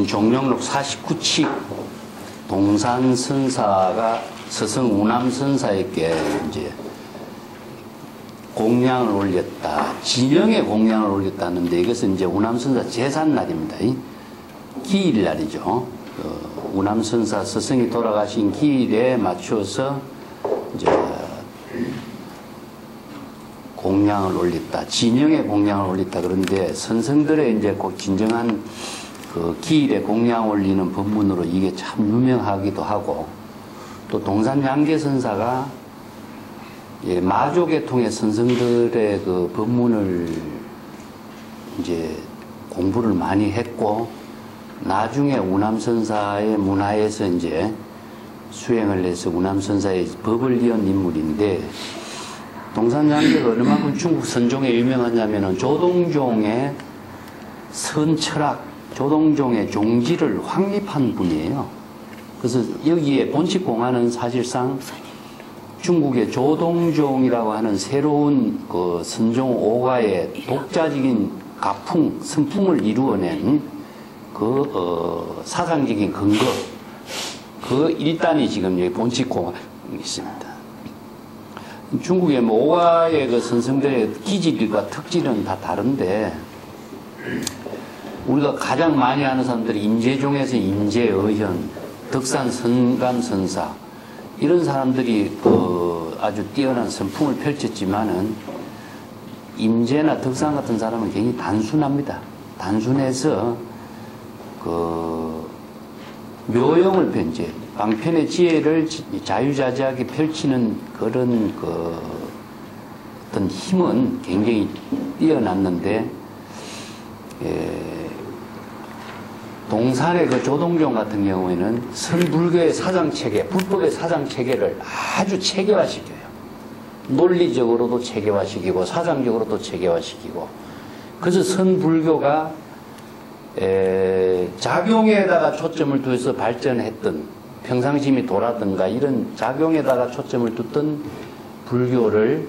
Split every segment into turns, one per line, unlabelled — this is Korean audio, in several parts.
종룡록 49칙 동산선사가 서성 우남선사에게 이제 공양을 올렸다. 진영에 공양을 올렸다는데 이것은 이제 우남선사 제삿날입니다. 기일날이죠. 우남선사 스승이 돌아가신 기일에 맞춰서 이제 공양을 올렸다. 진영에 공양을 올렸다. 그런데 선생들의 이제 꼭 진정한 그 기일에 공양 올리는 법문으로 이게 참 유명하기도 하고, 또 동산양계선사가 마조계통의 선생들의 그 법문을 이제 공부를 많이 했고, 나중에 우남선사의 문화에서 이제 수행을 해서 우남선사의 법을 이은 인물인데, 동산양계가 얼마만큼 중국 선종에 유명하냐면은 조동종의 선철학, 조동종의 종지를 확립한 분이에요. 그래서 여기에 본칙공안은 사실상 중국의 조동종이라고 하는 새로운 그 선종 5가의 독자적인 가풍, 선풍을 이루어낸 그 사상적인 근거, 그 일단이 지금 여기 본칙공안에 있습니다. 중국의 뭐 5가의 그 선생들의 기질과 특질은 다 다른데, 우리가 가장 많이 아는 사람들이 임재종에서 임재의현, 덕산 선감선사, 이런 사람들이 아주 뛰어난 선풍을 펼쳤지만은, 임재나 덕산 같은 사람은 굉장히 단순합니다. 단순해서 묘용을 편제, 방편의 지혜를 자유자재하게 펼치는 그런 어떤 힘은 굉장히 뛰어났는데, 동산의 그 조동종 같은 경우에는 선불교의 사상체계, 불법의 사상체계를 아주 체계화시켜요. 논리적으로도 체계화시키고 사상적으로도 체계화시키고. 그래서 선불교가 작용에다가 초점을 두어서 발전했던, 평상심이 도라든가 이런 작용에다가 초점을 뒀던 불교를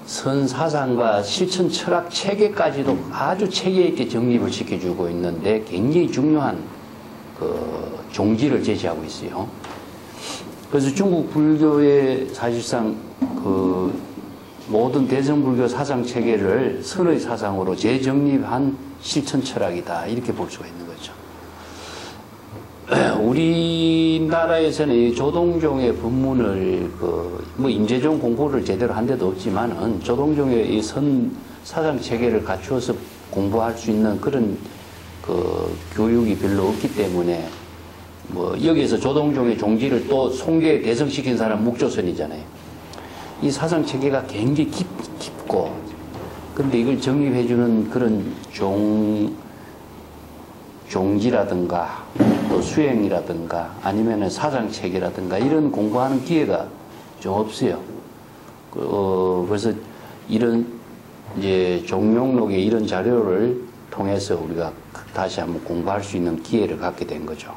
선사상과 실천 철학 체계까지도 아주 체계 있게 정립을 시켜주고 있는데 굉장히 중요한 그 종지를 제시하고 있어요. 그래서 중국 불교의 사실상 그 모든 대승불교 사상 체계를 선의 사상으로 재정립한 실천 철학이다, 이렇게 볼 수가 있는 거죠. 우리나라에서는 이 조동종의 법문을 뭐 임재종 공부를 제대로 한 데도 없지만은 조동종의 이 선 사상 체계를 갖추어서 공부할 수 있는 그런 그 교육이 별로 없기 때문에, 뭐 여기에서 조동종의 종지를 또 송계에 대성시킨 사람 묵조선이잖아요. 이 사상 체계가 굉장히 깊고, 근데 이걸 정립해주는 그런 종지라든가 또 수행이라든가 아니면 사상체계라든가 이런 공부하는 기회가 좀 없어요. 그래서 이런 이제 종룡록의 이런 자료를 통해서 우리가 다시 한번 공부할 수 있는 기회를 갖게 된 거죠.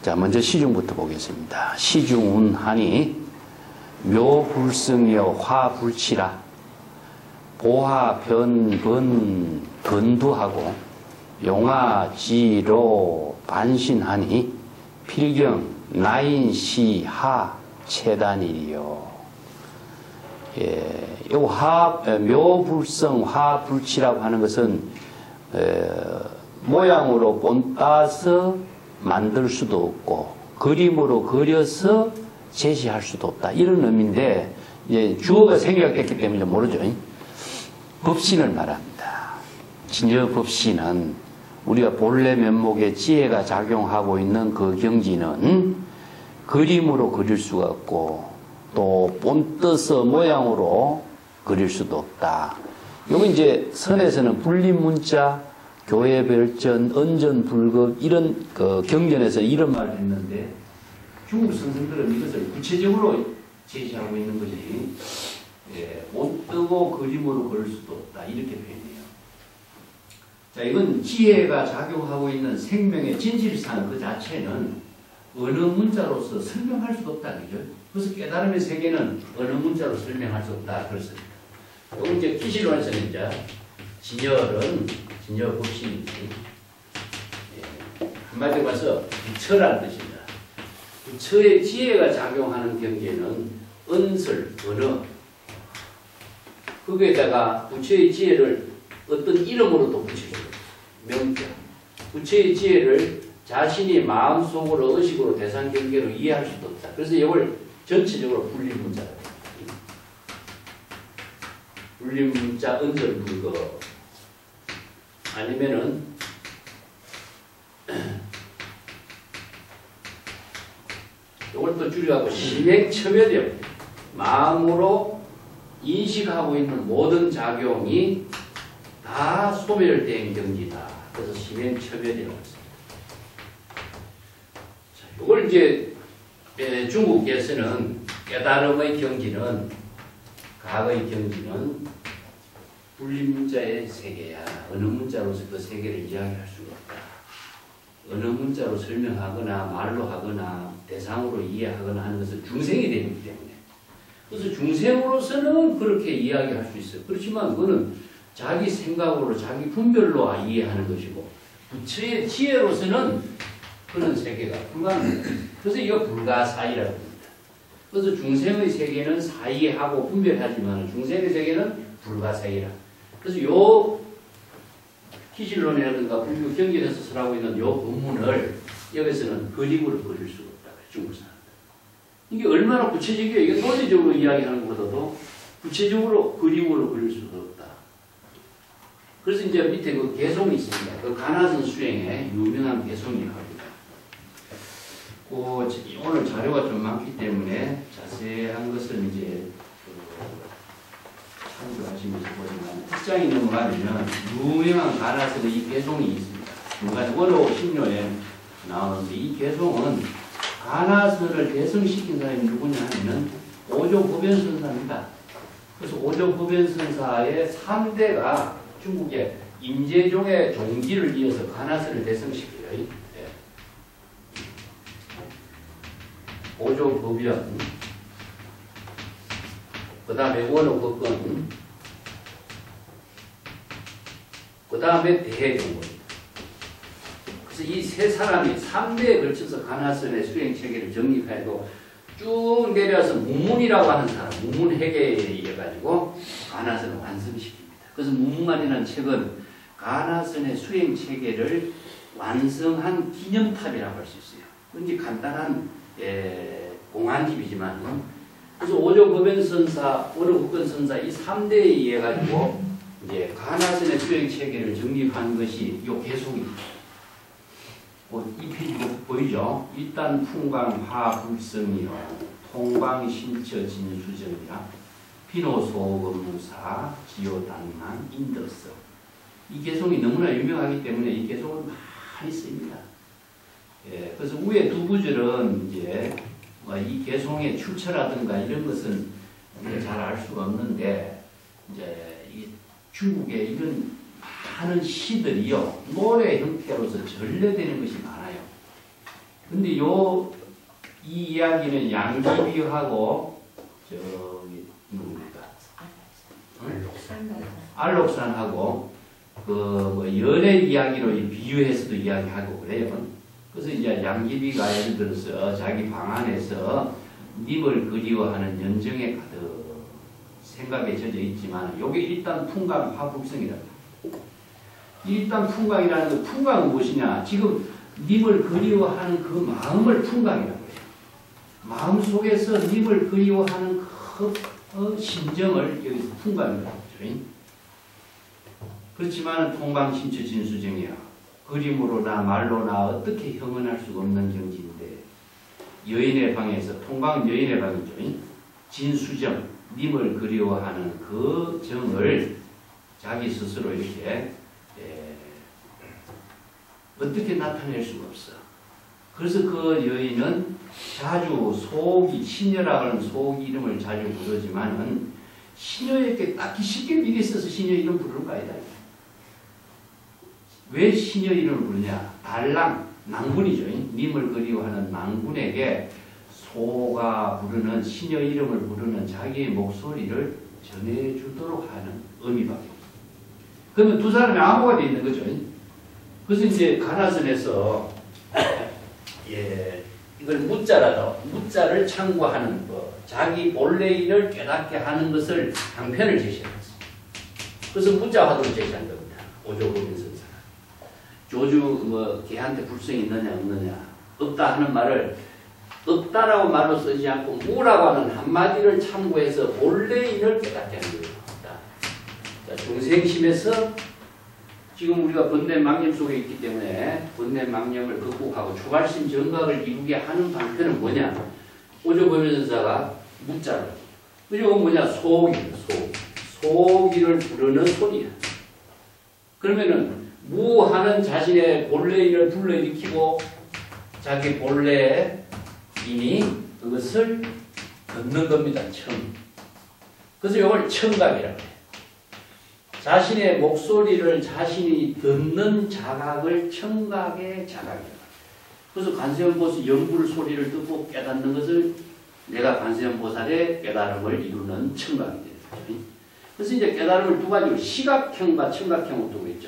자, 먼저 시중부터 보겠습니다. 시중운하니 묘불성이여 화불치라. 보화 변번 건두하고 용화지로 반신하니 필경 나인시하 체단이리요. 묘불성 화불치라고 하는 것은 모양으로 본따서 만들 수도 없고 그림으로 그려서 제시할 수도 없다, 이런 의미인데, 이제 주어가 생략됐기 때문에 모르죠. 법신을 말합니다. 진여 법신은 우리가 본래 면목에 지혜가 작용하고 있는 그 경지는 그림으로 그릴 수가 없고 또 본떠서 모양으로 그릴 수도 없다. 요거 이제 선에서는 불립문자, 교회별전, 언전불급 이런 그 경전에서 이런 말을 했는데, 중국 선생들은 이것을 구체적으로 제시하고 있는 것이 못 뜨고 그림으로 그릴 수도 없다, 이렇게 표현해요. 자, 이건 지혜가 작용하고 있는 생명의 진실상 그 자체는 어느 문자로서 설명할 수도 없다, 그죠? 그래서 깨달음의 세계는 어느 문자로 설명할 수 없다, 그렇습니다. 이건 이제 기실론에서는 이제 진여는 진여 법신이지. 한마디로 말해서 부처라는 뜻입니다. 부처의 지혜가 작용하는 경계는 언설, 언어. 거기에다가 부처의 지혜를 어떤 이름으로 또 붙여줘요. 명자. 부처의 지혜를 자신이 마음속으로 의식으로 대상 경계로 이해할 수도 없다. 그래서 이걸 전체적으로 불림문자라고 합니다. 불림문자 언설 불거. 아니면은 이걸 또 줄여가고 심행첨예되어 마음으로 인식하고 있는 모든 작용이 다 소멸된 경지다. 그래서 심행첨예되라고 했습니다. 자, 이걸 이제 중국에서는 깨달음의 경지는 과거의 경지는 불림문자의 세계야. 어느 문자로서 그 세계를 이야기할 수가 없다. 어느 문자로 설명하거나 말로 하거나 대상으로 이해하거나 하는 것은 중생이 되기 때문에. 그래서 중생으로서는 그렇게 이야기할 수 있어요. 그렇지만 그거는 자기 생각으로 자기 분별로 이해하는 것이고 부처의 지혜로서는 그런 세계가 불가능합니다. 그래서 이거 불가사의라고 합니다. 그래서 중생의 세계는 사이하고 분별하지만 중생의 세계는 불가사의라. 그래서 요 기질론이라든가 불교 경전에서 설하고 있는 요 본문을 여기서는 그림으로 그릴 수가 없다. 중국 사람들. 이게 얼마나 구체적이에요. 이게 논리적으로 이야기하는 것보다도 구체적으로 그림으로 그릴 수가 없다. 그래서 이제 밑에 그 개송이 있습니다. 그 가나선 수행에 유명한 개송이 합니다. 오늘 자료가 좀 많기 때문에 자세한 것은 이제 참조하시면서 보지만 특장이 넘어가면 유명한 가나선의 이 개송이 있습니다. 중간에 원호 신료에 나오는데 이 개송은 가나선을 대성시킨 사람이 누구냐 하면 오조법연선사입니다. 그래서 오조법연선사의 3대가 중국의 임재종의 종기를 이어서 가나선을 대성시켜요. 네. 오조법연, 그 다음에 원호법권, 그 다음에 대해종입니다. 그래서 이 세 사람이 3대에 걸쳐서 가나선의 수행체계를 정립해도 쭉 내려서 무문이라고 하는 사람, 무문회계에 의해 가지고 가나선을 완성시킵니다. 그래서 무문관이라는 책은 가나선의 수행체계를 완성한 기념탑이라고 할 수 있어요. 굉장히 간단한 공안집이지만 그래서 오조법연선사, 원호법권선사 이 3대에 의해 가지고 이제 가나선의 수행체계를 정립한 것이 이 개송입니다. 이 페이지 보이죠? 일단 풍광화불성이요 통광신처진수정이라 피노소검무사 지요단만 인더서. 이 개송이 너무나 유명하기 때문에 이 개송은 많이 씁니다. 예, 그래서 위에 두 구절은 이제 이 개송의 출처라든가 이런 것은 잘 알 수가 없는데 이제 이 중국의 이런 많은 시들이요 노래 형태로서 전래되는 것이 많아요. 근데 이 이야기는 양귀비하고 저기 누굽니까? 알록산하고 그 연애 이야기로 비유해서도 이야기하고 그래요. 그래서 이제 양귀비가 예를 들어서 자기 방 안에서 님을 그리워하는 연정에 가득 생각에 젖어 있지만 요게 일단 풍광 화불성이다. 일단 풍광이라는 그 풍광은 무엇이냐? 지금 님을 그리워하는 그 마음을 풍광이라고 해요. 마음 속에서 님을 그리워하는 그 심정을 여기서 풍광이라고 하죠. 그렇지만 통광신처 진수정이야. 그림으로나 말로나 어떻게 형언할 수가 없는 경지인데 여인의 방에서 통광은 여인의 방이죠. 진수정, 님을 그리워하는 그 정을 자기 스스로 이렇게 어떻게 나타낼 수가 없어. 그래서 그 여인은 자주 시녀라고 하는 속 이름을 자주 부르지만은 시녀에게 딱히 쉽게 미리 써서 시녀 이름 부를 거 아니다. 왜 시녀 이름을 부르냐? 달랑, 낭군이죠. 님을 그리워하는 낭군에게 소가 부르는 시녀 이름을 부르는 자기의 목소리를 전해주도록 하는 의미밖에 없어요. 그러면 두 사람이 암호가 되어 있는 거죠. 그래서 이제 가나선에서 예, 이걸 무자라도 무자를 창구하는 법, 자기 본래인을 깨닫게 하는 것을 방편을 제시했습니다. 그래서 무자 화두를 제시한 겁니다. 오조법인 선사가. 조주 걔한테 불성이 있느냐 없느냐 없다 하는 말을 없다라고 말로 쓰지 않고 무라고 하는 한마디를 참고해서 본래인을 깨닫게 하는 겁니다. 자, 중생심에서 지금 우리가 번뇌망념 속에 있기 때문에 번뇌망념을 극복하고 추발심 정각을 이루게 하는 방편은 뭐냐? 오조법인선사가 무자를. 이건 뭐냐? 소기입니다. 소기를 부르는 소리야. 그러면은 무하는 자신의 본래인을 불러일으키고 자기 본래인이 그것을 듣는 겁니다. 그래서 이걸 청각이라고 해요. 자신의 목소리를 자신이 듣는 자각을 청각의 자각이다. 그래서 관세음보살 영불 소리를 듣고 깨닫는 것을 내가 관세음보살의 깨달음을 이루는 청각이 되죠. 그래서 이제 깨달음을 두 가지로 시각형과 청각형으로 두고 있죠.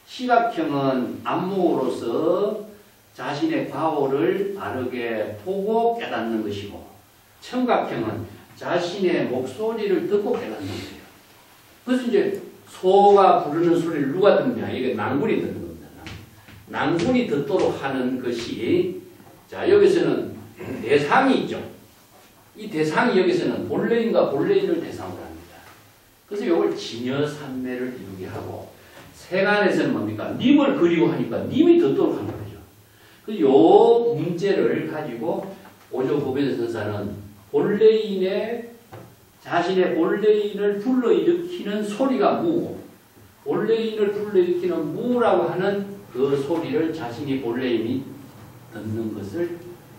시각형은 안목으로서 자신의 과오를 바르게 보고 깨닫는 것이고, 청각형은 자신의 목소리를 듣고 깨닫는 거예요. 그래서 이제 소가 부르는 소리를 누가 듣느냐? 이게 낭군이 듣는 겁니다. 낭군이 듣도록 하는 것이, 자, 여기서는 대상이 있죠. 이 대상이 여기서는 본래인과 본래인을 대상으로 합니다. 그래서 이걸 진여산매를 이루게 하고, 세간에서는 뭡니까? 님을 그리워하니까 님이 듣도록 하는 거죠. 그래서 요 문제를 가지고 오조법인 선사는 본래인의 자신의 본래인을 불러일으키는 소리가 무고, 본래인을 불러일으키는 무라고 하는 그 소리를 자신이 본래인이 듣는 것을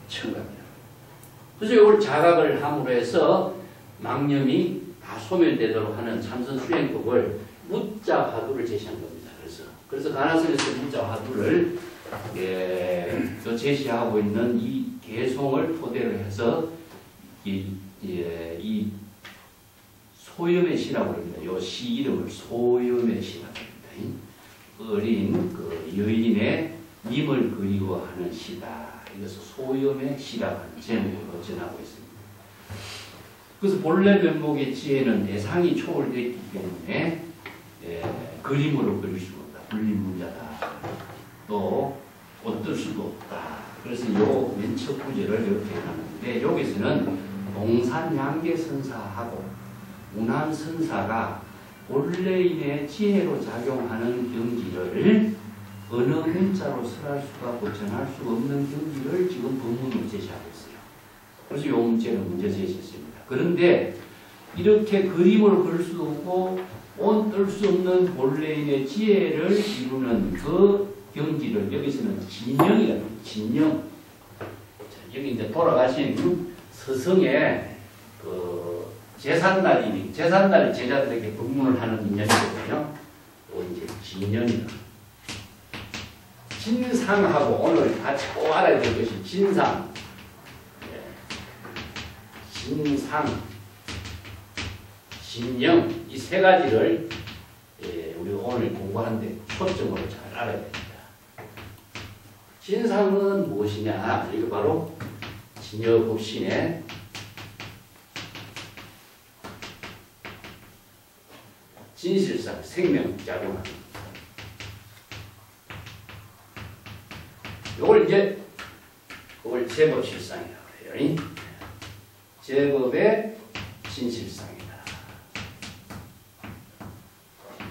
청각이다. 그래서 이걸 자각을 함으로 해서 망념이 다 소멸되도록 하는 참선 수행법을 무자 화두를 제시한 겁니다. 그래서 가나성에서 무자 화두를 제시하고 있는 이 개송을 토대로 해서 이 소염의 시라고 합니다. 이 시 이름을 소염의 시라고 합니다. 어린 그 여인의 님을 그리워하는 시다. 이것을 소염의 시라고 하는 제목으로 전하고 있습니다. 그래서 본래 면목의 지혜는 대상이 초월되기 때문에 그림으로 그릴 수가 없다. 불림문자다. 또 어떨 수도 없다. 그래서 요 맨첫 구절을 이렇게 하는데, 여기서는 동산양계선사하고 운암선사가 본래인의 지혜로 작용하는 경지를 어느 문자로 설할 수가 전할 수 없는 경지를 지금 법문으로 제시하고 있어요. 그래서 이 문제를 문제 제시했습니다. 그런데 이렇게 그림으로 그릴 수도 없고 뜰 수 없는 본래인의 지혜를 이루는 그 경지를 여기서는 진영이라고 합니다. 진영. 자, 여기 이제 돌아가신 스승의 그 제삿날이 제자들에게 법문을 하는 인연이거든요. 또 이제 진영이다. 진상하고 오늘 같이 꼭 알아야 될 것이 진상. 진상, 진영, 이 세 가지를 우리가 오늘 공부하는데 초점으로 잘 알아야 됩니다. 진상은 무엇이냐? 이게 바로 진여법신의 진실상, 생명작용합니다. 이걸 그걸 제법실상이라고 해요. 제법의 진실상이다.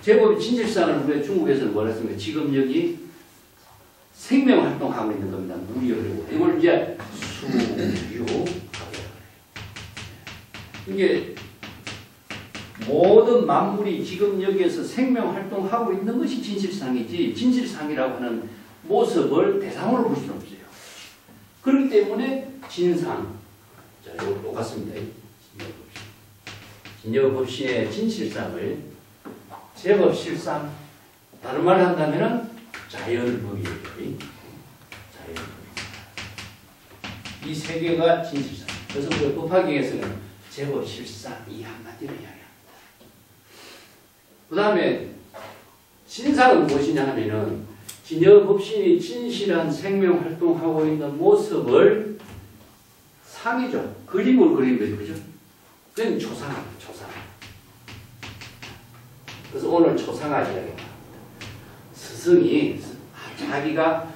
제법의 진실상을 우리가 중국에서는 뭐라 했습니까? 지금 여기 생명활동하고 있는 겁니다. 물이 흐르고. 이걸 이제 수유하게. 이게 모든 만물이 지금 여기에서 생명활동하고 있는 것이 진실상이지, 진실상이라고 하는 모습을 대상으로 볼 수는 없어요. 그렇기 때문에 진상. 자, 이거 똑같습니다. 진여법신의 진실상을 제법실상, 다른 말을 한다면 자연법이에요. 자연법입니다. 이 세 개가 진실상. 그래서 우리 법화경에서는 제법실상 이 한마디를 이야기합니다. 그 다음에 진상은 무엇이냐 하면은, 진여법신이 진실한 생명 활동하고 있는 모습을 상이죠. 그림을 그린 거죠. 그죠? 그건 초상화입니다. 초상화. 그래서 오늘 초상화 이야기입니다. 스승이 자기가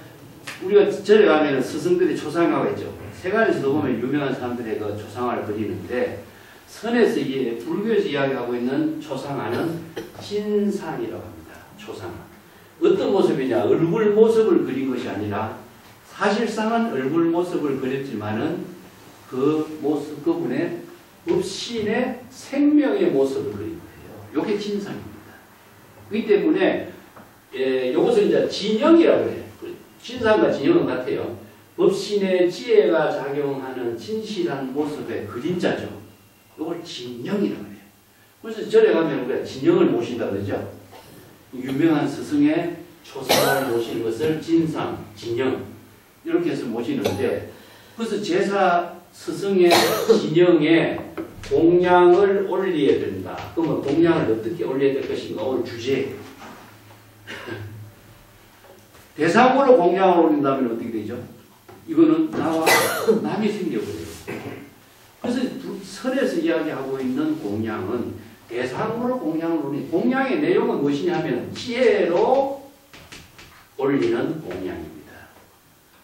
우리가 절에 가면 스승들이 초상화가 있죠. 세간에서도 보면 유명한 사람들의 그 초상화를 그리는데 선에서 불교에서 이야기하고 있는 초상화는 진상이라고 합니다. 초상화. 어떤 모습이냐? 얼굴 모습을 그린 것이 아니라 사실상은 얼굴 모습을 그렸지만은 그 모습, 그분의 법신의 생명의 모습을 그린 거예요. 이게 진상입니다. 그렇기 때문에 이것을 이제 진영이라고 해요. 진상과 진영은 같아요. 법신의 지혜가 작용하는 진실한 모습의 그림자죠. 이걸 진영이라고 해요. 그래서 절에 가면 우리가 진영을 모신다 그러죠. 유명한 스승의 초상화를 모시는 것을 진상, 진영 이렇게 해서 모시는데 그래서 제사 스승의 진영에 공양을 올려야 된다. 그러면 공양을 어떻게 올려야 될 것인가? 오늘 주제예요. 대상으로 공양을 올린다면 어떻게 되죠? 이거는 나와 남이 생겨버려요. 그래서 설에서 이야기하고 있는 공양은 대상으로 공양을 올리는 공양의 내용은 무엇이냐 하면 지혜로 올리는 공양입니다.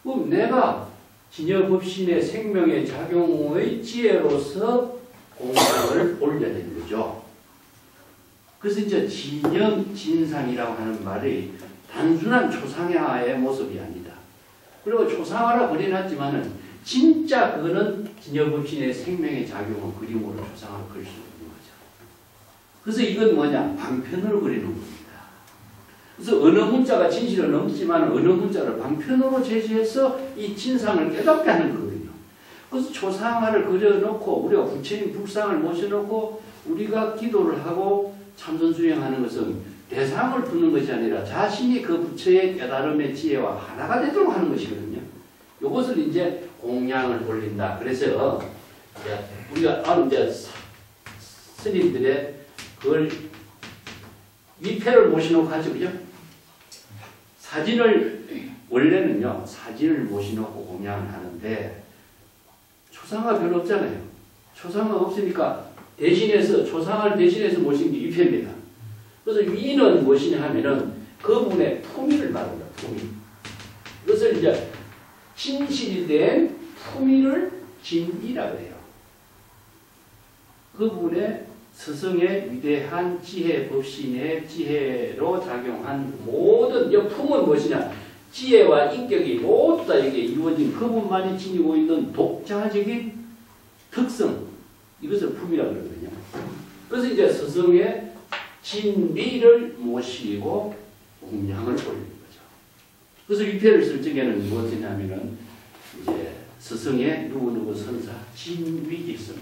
그럼 내가 진여법신의 생명의 작용의 지혜로서 공양을 올려야 되는 거죠. 그래서 이제 진영, 진상이라고 하는 말이 단순한 초상화의 모습이 아니다. 그리고 초상화라 그려놨지만은 진짜 그거는 진여법신의 생명의 작용을 그림으로 초상화를 그릴 수 있는 거죠. 그래서 이건 뭐냐? 방편으로 그리는 겁니다. 그래서 어느 문자가 진실을 넘지만 어느 문자를 방편으로 제시해서 이 진상을 깨닫게 하는 거거든요. 그래서 초상화를 그려놓고 우리가 부처님 불상을 모셔놓고 우리가 기도를 하고 참선수행하는 것은 대상을 두는 것이 아니라 자신이 그 부처의 깨달음의 지혜와 하나가 되도록 하는 것이거든요. 이것을 이제 공양을 올린다. 그래서 우리가 이제 스님들의 그걸 위패를 모시놓고 하죠, 그죠? 사진을 원래는요 사진을 모시놓고 공양을 하는데 초상화 별로 없잖아요. 초상화 없으니까 대신해서 초상화를 대신해서 모신 게 위패입니다. 그래서 위는 무엇이냐 하면은 그분의 품위를 말합니다. 품위. 그것을 이제 진실이 된 품위를 진이라고 해요. 그분의 스승의 위대한 지혜 법신의 지혜로 작용한 모든 품은 무엇이냐? 지혜와 인격이 모두 다 이게 이루어진 그분만이 지니고 있는 독자적인 특성, 이것을 품이라고 그러거든요. 그래서 이제 스승의 진리를 모시고 공양을 올리는 거죠. 그래서 위패를 쓸 적에는 무엇이냐면은 이제 스승의 누구누구 선사 진위일성.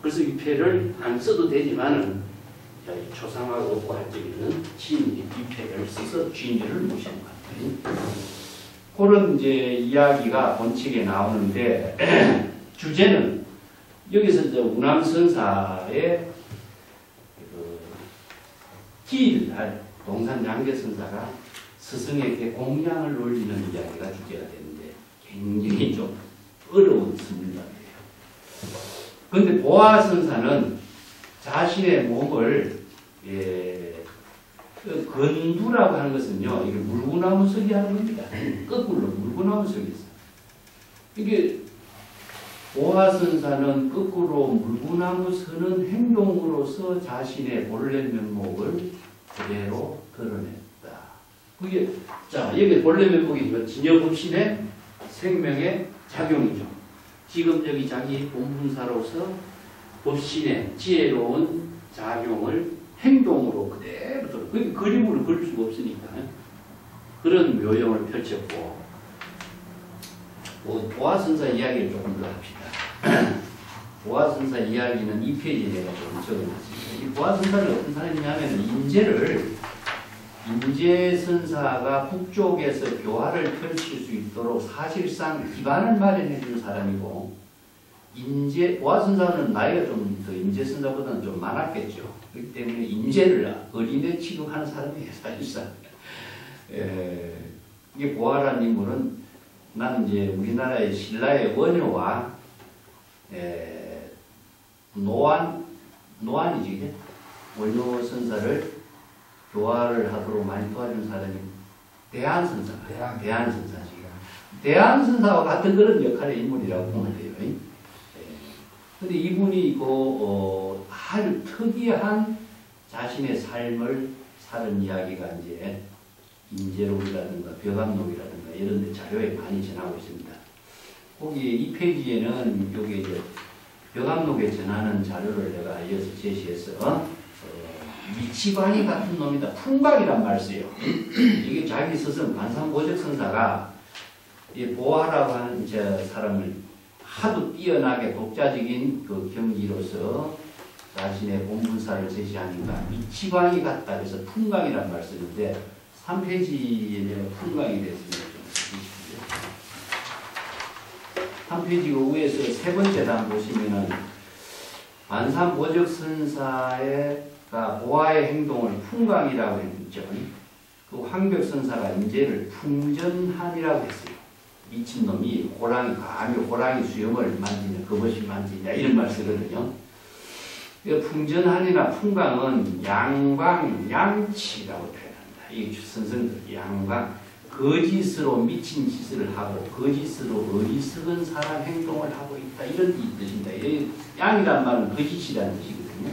그래서 위패를 안 써도 되지만은 초상화가 없고 할 적에는 위패를 써서 진리를 모시는 거예요. 그런 이제 이야기가 본칙에 나오는데 주제는 여기서 이제 운암선사의 기일을 할 동산 양계선사가 스승에게 공양을 올리는 이야기가 주제가 되는데 굉장히 좀 어려운 선물이에요. 그런데 보아선사는 자신의 몸을 건두라고 하는 것은요, 이게 물구나무서기 하는 겁니다. 거꾸로 물구나무서기 있어요. 이게 보아선사는 거꾸로 물구나무 서는 행동으로서 자신의 본래 면목을 그대로 드러냈다. 그게 자 여기 본래 면목이 진여법신의 생명의 작용이죠. 지금 여기 자기 본분사로서 법신의 지혜로운 작용을 행동으로 그대로 들어. 그게 그림으로 그릴 수가 없으니까 그런 묘형을 펼쳤고. 보아선사 이야기를 조금 더 합시다. 보아선사 이야기는 2페이지에 내가 좀 적어놨습니다. 이 보아선사는 어떤 사람이냐면 인제선사가 북쪽에서 교화를 펼칠 수 있도록 사실상 기반을 마련해 준 사람이고 보아 선사는 나이가 좀 더 임재 선사보다는 좀 많았겠죠. 그렇기 때문에 임재를 어린애 취급하는 사람이 사실상 이게 보아라는 인물은 나는 이제 우리나라의 신라의 원효와 노안이지, 그죠? 원효 선사를 교화를 하도록 많이 도와준 사람이 대한선사가 대한선사지. 대한선사와 같은 그런 역할의 인물이라고 보면 돼요. 근데 이분이 아주 특이한 자신의 삶을 사는 이야기가 이제 인재록이라든가 벼감록이라든가 이런 데 자료에 많이 전하고 있습니다. 거기 2페이지에는 여기 이제 벼감록에 전하는 자료를 내가 이어서 제시해서 미치광이 같은 놈이다. 풍박이란 말 써요. 이게 자기 스승 관상보적 선사가 이 보아라고 하는 저 사람을 하도 뛰어나게 독자적인 그 경지로서 자신의 본분사를 제시하니까 미치광이 같다. 그래서 풍광이란 말 쓰는데 3페이지에 내가 풍광이 됐습니다. 한 페이지 위에서 세 번째 단 보시면은 관상보적 선사가 보아의 행동을 풍광이라고 했죠. 그 황벽 선사가 인재를 풍전한이라고 했어요. 미친놈이 감히 호랑이 수염을 만지냐, 그것이 만지냐, 이런 말 쓰거든요. 풍전한이나 풍광은 양광, 양치라고 표현합니다. 이 선생들, 양광, 거짓으로 미친 짓을 하고, 거짓으로 어리석은 사람 행동을 하고 있다. 이런 뜻입니다. 양이란 말은 거짓이라는 뜻이거든요.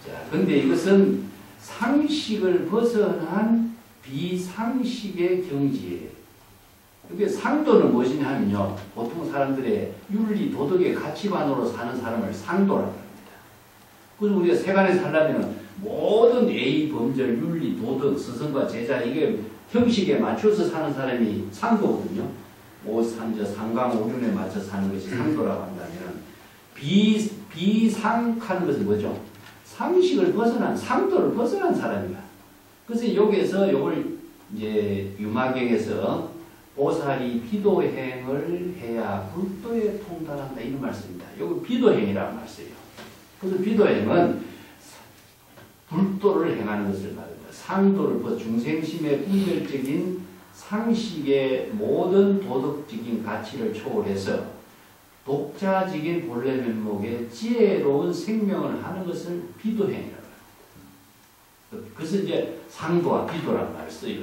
자, 근데 이것은 상식을 벗어난 비상식의 경지예요. 그게 상도는 무엇이냐 하면요, 보통 사람들의 윤리, 도덕의 가치관으로 사는 사람을 상도라고 합니다. 그래서 우리가 세간에 살려면 모든 예의, 범절, 윤리, 도덕, 스승과 제자, 이게 형식에 맞춰서 사는 사람이 상도거든요. 상강, 오륜에 맞춰 사는 것이 상도라고 한다면, 비상하는 것은 뭐죠? 상식을 벗어난, 상도를 벗어난 사람이야. 그래서 여기에서 이걸 이제 유마경에서 보살이 비도행을 해야 불도에 통달한다, 이런 말씀입니다. 여기 비도행이라는 말씀이에요. 그래서 비도행은 불도를 행하는 것을 말합니다. 상도를 벗어 중생심의 분별적인 상식의 모든 도덕적인 가치를 초월해서 독자적인 본래 면목의 지혜로운 생명을 하는 것을 비도행이라고 합니다. 그래서 이제 상도와 비도란 말을 써요.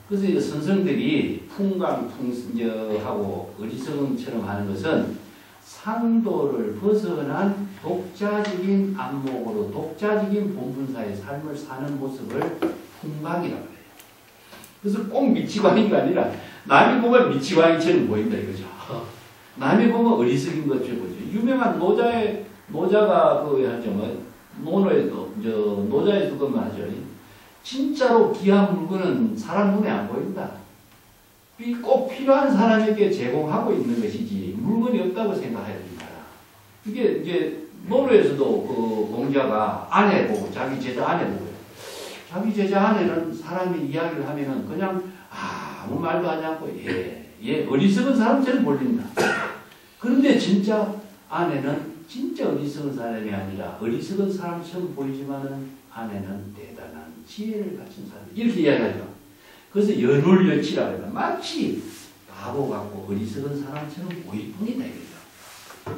그래서 이제 선생들이 풍광풍하고 어리석음처럼 하는 것은 상도를 벗어난 독자적인 안목으로 독자적인 본분사의 삶을 사는 모습을 풍광이라고 해요. 그래서 꼭 미치광이가 아니라 남이 보면 미치광이처럼 보인다 이거죠. 남이 보면 어리석인 것처럼 보죠. 유명한 노자가 노자에서 그만 하죠. 진짜로 귀한 물건은 사람 눈에 안 보인다. 꼭 필요한 사람에게 제공하고 있는 것이지 물건이 없다고 생각해야 된다. 이게 이제 노루에서도 그 공자가 아내 보고 자기 제자 아내 보고 자기 제자 아내는 사람이 이야기를 하면은 그냥 아무 말도 하지 않고 어리석은 사람처럼 보인다. 그런데 진짜 아내는 진짜 어리석은 사람이 아니라 어리석은 사람처럼 보이지만은 아내는 대단한 지혜를 가진 사람. 이렇게 이야기하죠. 그래서 연울여치라고 해요. 마치 바보 같고 어리석은 사람처럼 보일 뿐이다 이거죠.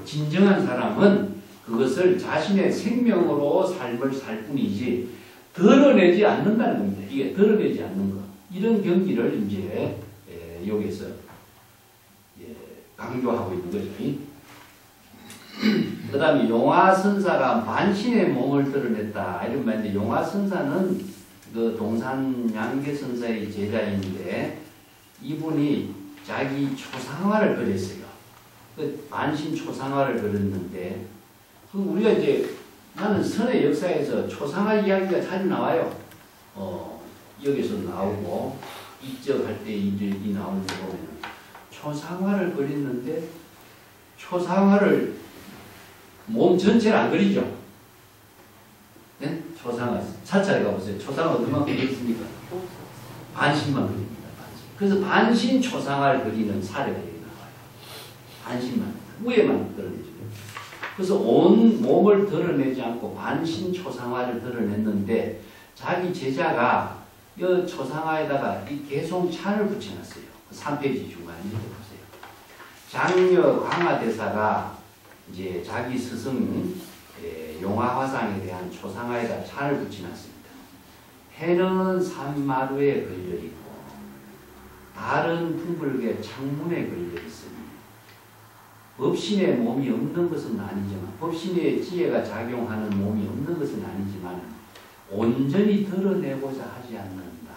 진정한 사람은 그것을 자신의 생명으로 삶을 살 뿐이지 드러내지 않는다는 겁니다. 이게 드러내지 않는 것. 이런 경기를 이제 여기서 강조하고 있는 거죠. 그 다음에 용화선사가 만신의 몸을 드러냈다. 이런 말인데, 용화선사는 그 동산 양계선사의 제자인데, 이분이 자기 초상화를 그렸어요. 그 만신 초상화를 그렸는데, 우리가 이제, 나는 선의 역사에서 초상화 이야기가 자주 나와요. 여기서 나오고, 입적할 때 이 나오는 거 보면, 초상화를 그렸는데, 초상화를 몸 전체를 안 그리죠. 네? 초상화. 사찰에 가보세요. 초상화 얼마만큼 그렸습니까? 반신만 그립니다. 반신. 그래서 반신 초상화를 그리는 사례가 여기 나와요. 반신만, 위에만 드러내죠. 그래서 온 몸을 드러내지 않고 반신 초상화를 드러냈는데 자기 제자가 이 초상화에다가 이 개송찬을 붙여놨어요. 3페이지 중간에 보세요. 장려 광화대사가 이제 자기 스승 용화화상에 대한 초상화에다 찬을 붙여놨습니다. 해는 산마루에 걸려있고 달은 풍불개 창문에 걸려있으니 법신의 몸이 없는 것은 아니지만 법신의 지혜가 작용하는 몸이 없는 것은 아니지만 온전히 드러내고자 하지 않는다.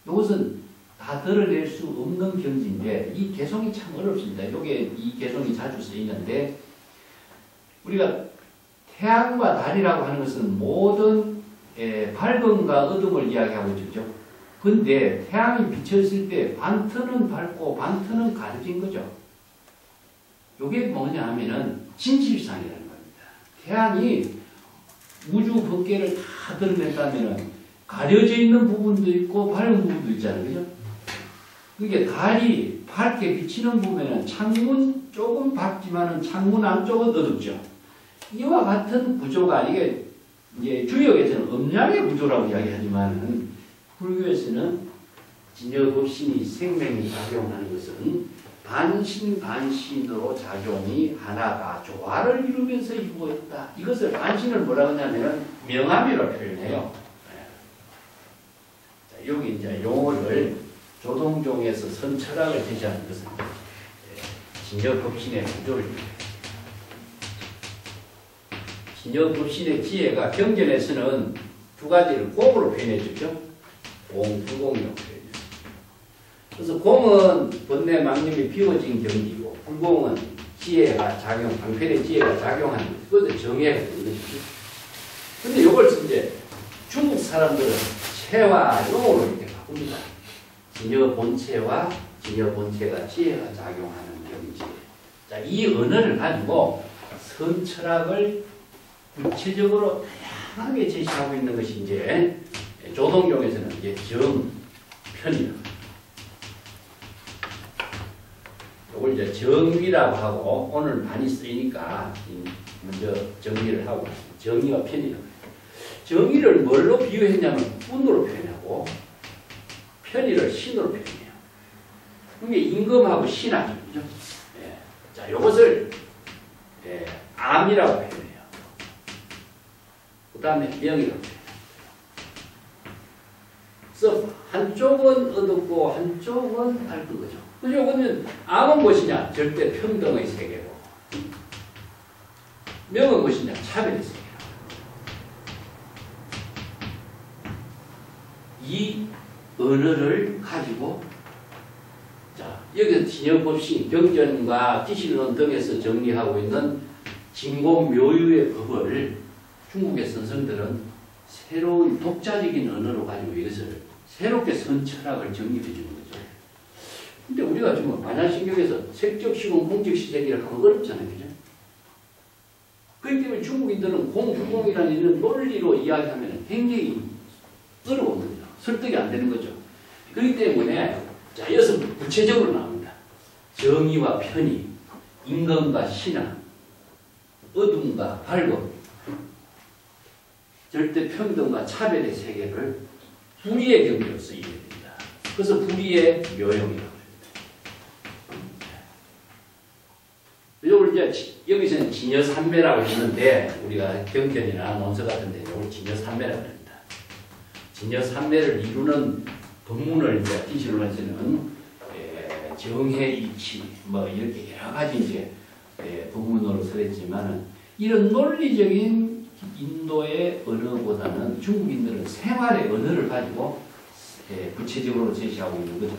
이것은 다 드러낼 수 없는 경지인데 이 개성이 참 어렵습니다. 요게 이 개성이 자주 쓰이는데 우리가 태양과 달이라고 하는 것은 모든 밝음과 어둠을 이야기하고 있죠. 근데 태양이 비쳤을 때 반트는 밝고 반트는 가려진 거죠. 요게 뭐냐 하면은 진실상이라는 겁니다. 태양이 우주 법계를 다 드러낸다면은 가려져 있는 부분도 있고 밝은 부분도 있잖아요. 그죠? 그게 달이 밝게 비치는 부분에는 창문 조금 밝지만은 창문 안쪽은 어둡죠. 이와 같은 구조가 이게 이제 주역에서는 음양의 구조라고 이야기하지만은 불교에서는 진여법신이 생명이 작용하는 것은 반신반신으로 작용이 하나가 조화를 이루면서 이루어졌다. 이것을 반신을 뭐라고 하냐면 명암이라고 표현해요. 자, 여기 이제 용어를 조동종에서 선철학을 제시하는 것은 진여법신의 구조를 진여법신의 지혜가 경전에서는 두 가지를 공으로 표현해주죠. 공, 불공이라고 표현해요. 그래서 공은 번뇌 망념이 비워진 경지고 불공은 지혜가 작용, 방편의 지혜가 작용하는 거죠. 그것도 정해가 되는 것이죠. 근데 이걸 이제 중국 사람들은 체와 용으로 이렇게 바꿉니다. 진여 본체와 진여 본체가 지혜가 작용하는 경지. 자, 이 언어를 가지고 선철학을 구체적으로 다양하게 제시하고 있는 것이 이제 조동종에서는 이제 정편이라고. 이걸 이제 정의라고 하고 오늘 많이 쓰이니까 먼저 정의를 하고 정의와 편의라고. 정의를 뭘로 비유했냐면 운으로 표현하고 편의를 신으로 표현해요. 그게 임금하고 신하죠. 그죠? 예. 자, 이것을 암이라고 표현해요. 그 다음에 명이라고 표현해요. 그래서 한쪽은 어둡고 한쪽은 밝은 거죠. 그죠? 그러면 암은 무엇이냐? 절대 평등의 세계고 명은 무엇이냐? 차별의 세계고. 이 언어를 가지고 자, 여기서 진여법신, 경전과 지식론 등에서 정리하고 있는 진공묘유의 법을 중국의 선생들은 새로운 독자적인 언어로 가지고 이것을 새롭게 선철학을 정립해 주는 거죠. 근데 우리가 지금 반야신경에서 색적 시공, 공적 시색이라고 하면 어렵잖아요. 그죠? 그렇기 때문에 중국인들은 공부공이라는 이런 논리로 이야기하면 굉장히 어려운 거죠. 설득이 안 되는 거죠. 그렇기 때문에 자, 여기서 구체적으로 나옵니다. 정의와 편의, 임금과 신하, 어둠과 밝음, 절대 평등과 차별의 세계를 불의의 경지로 쓰이게 됩니다. 그래서 불의의 묘용이라고 합니다. 이걸 이제 여기서는 진여산매라고 했는데 우리가 경전이나 논서 같은 데 이걸 진여산매라고 합니다. 진여산매를 이루는 법문을 이제 지시론에서는 정해이치 뭐 이렇게 여러 가지 이제 법문으로 설했지만은 이런 논리적인 인도의 언어보다는 중국인들은 생활의 언어를 가지고 구체적으로 제시하고 있는 거죠.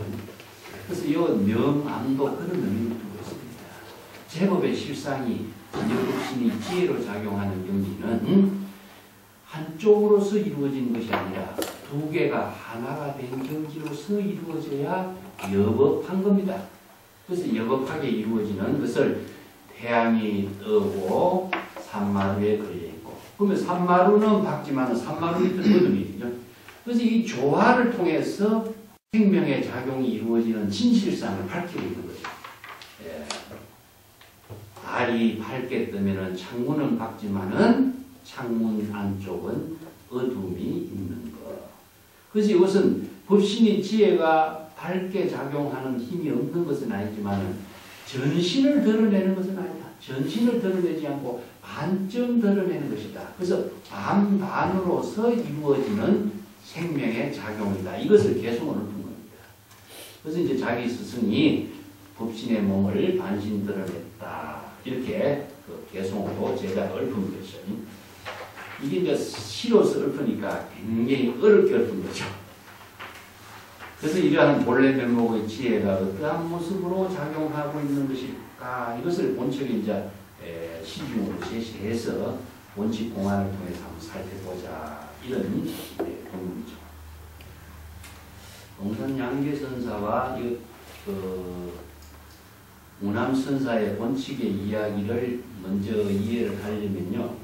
그래서 이 명암도 그런 의미를 두고 있습니다. 제법의 실상이 진여법신이 지혜로 작용하는 경지는 한쪽으로서 이루어진 것이 아니라 두 개가 하나가 된 경지로서 이루어져야 여법한 겁니다. 그래서 여법하게 이루어지는 것을 태양이 뜨고 산마루에 걸려있고 그러면 산마루는 밝지만 산마루 밑은 어둠이죠. 그래서 이 조화를 통해서 생명의 작용이 이루어지는 진실상을 밝히고 있는 거죠. 예. 달이 밝게 뜨면은 창문은 밝지만은 창문 안쪽은 어둠이 있는 것. 그래서 이것은 법신의 지혜가 밝게 작용하는 힘이 없는 것은 아니지만은 전신을 드러내는 것은 아니다. 전신을 드러내지 않고 반쯤 드러내는 것이다. 그래서 반반으로서 이루어지는 생명의 작용이다. 이것을 개성을 푼 겁니다. 그래서 이제 자기 스승이 법신의 몸을 반신 드러냈다. 이렇게 그 개성으로 제자가 읊은 것이죠. 이게 이제 시로서 읊으니까 굉장히 어렵게 읊은 거죠. 그래서 이러한 본래 면목의 지혜가 어떠한 모습으로 작용하고 있는 것일까? 이것을 본척에 이제 시중으로 제시해서 원칙 공안을 통해서 한번 살펴보자. 이런 공문이죠. 동산 양계선사와 우남선사의 본칙의 이야기를 먼저 이해를 하려면요.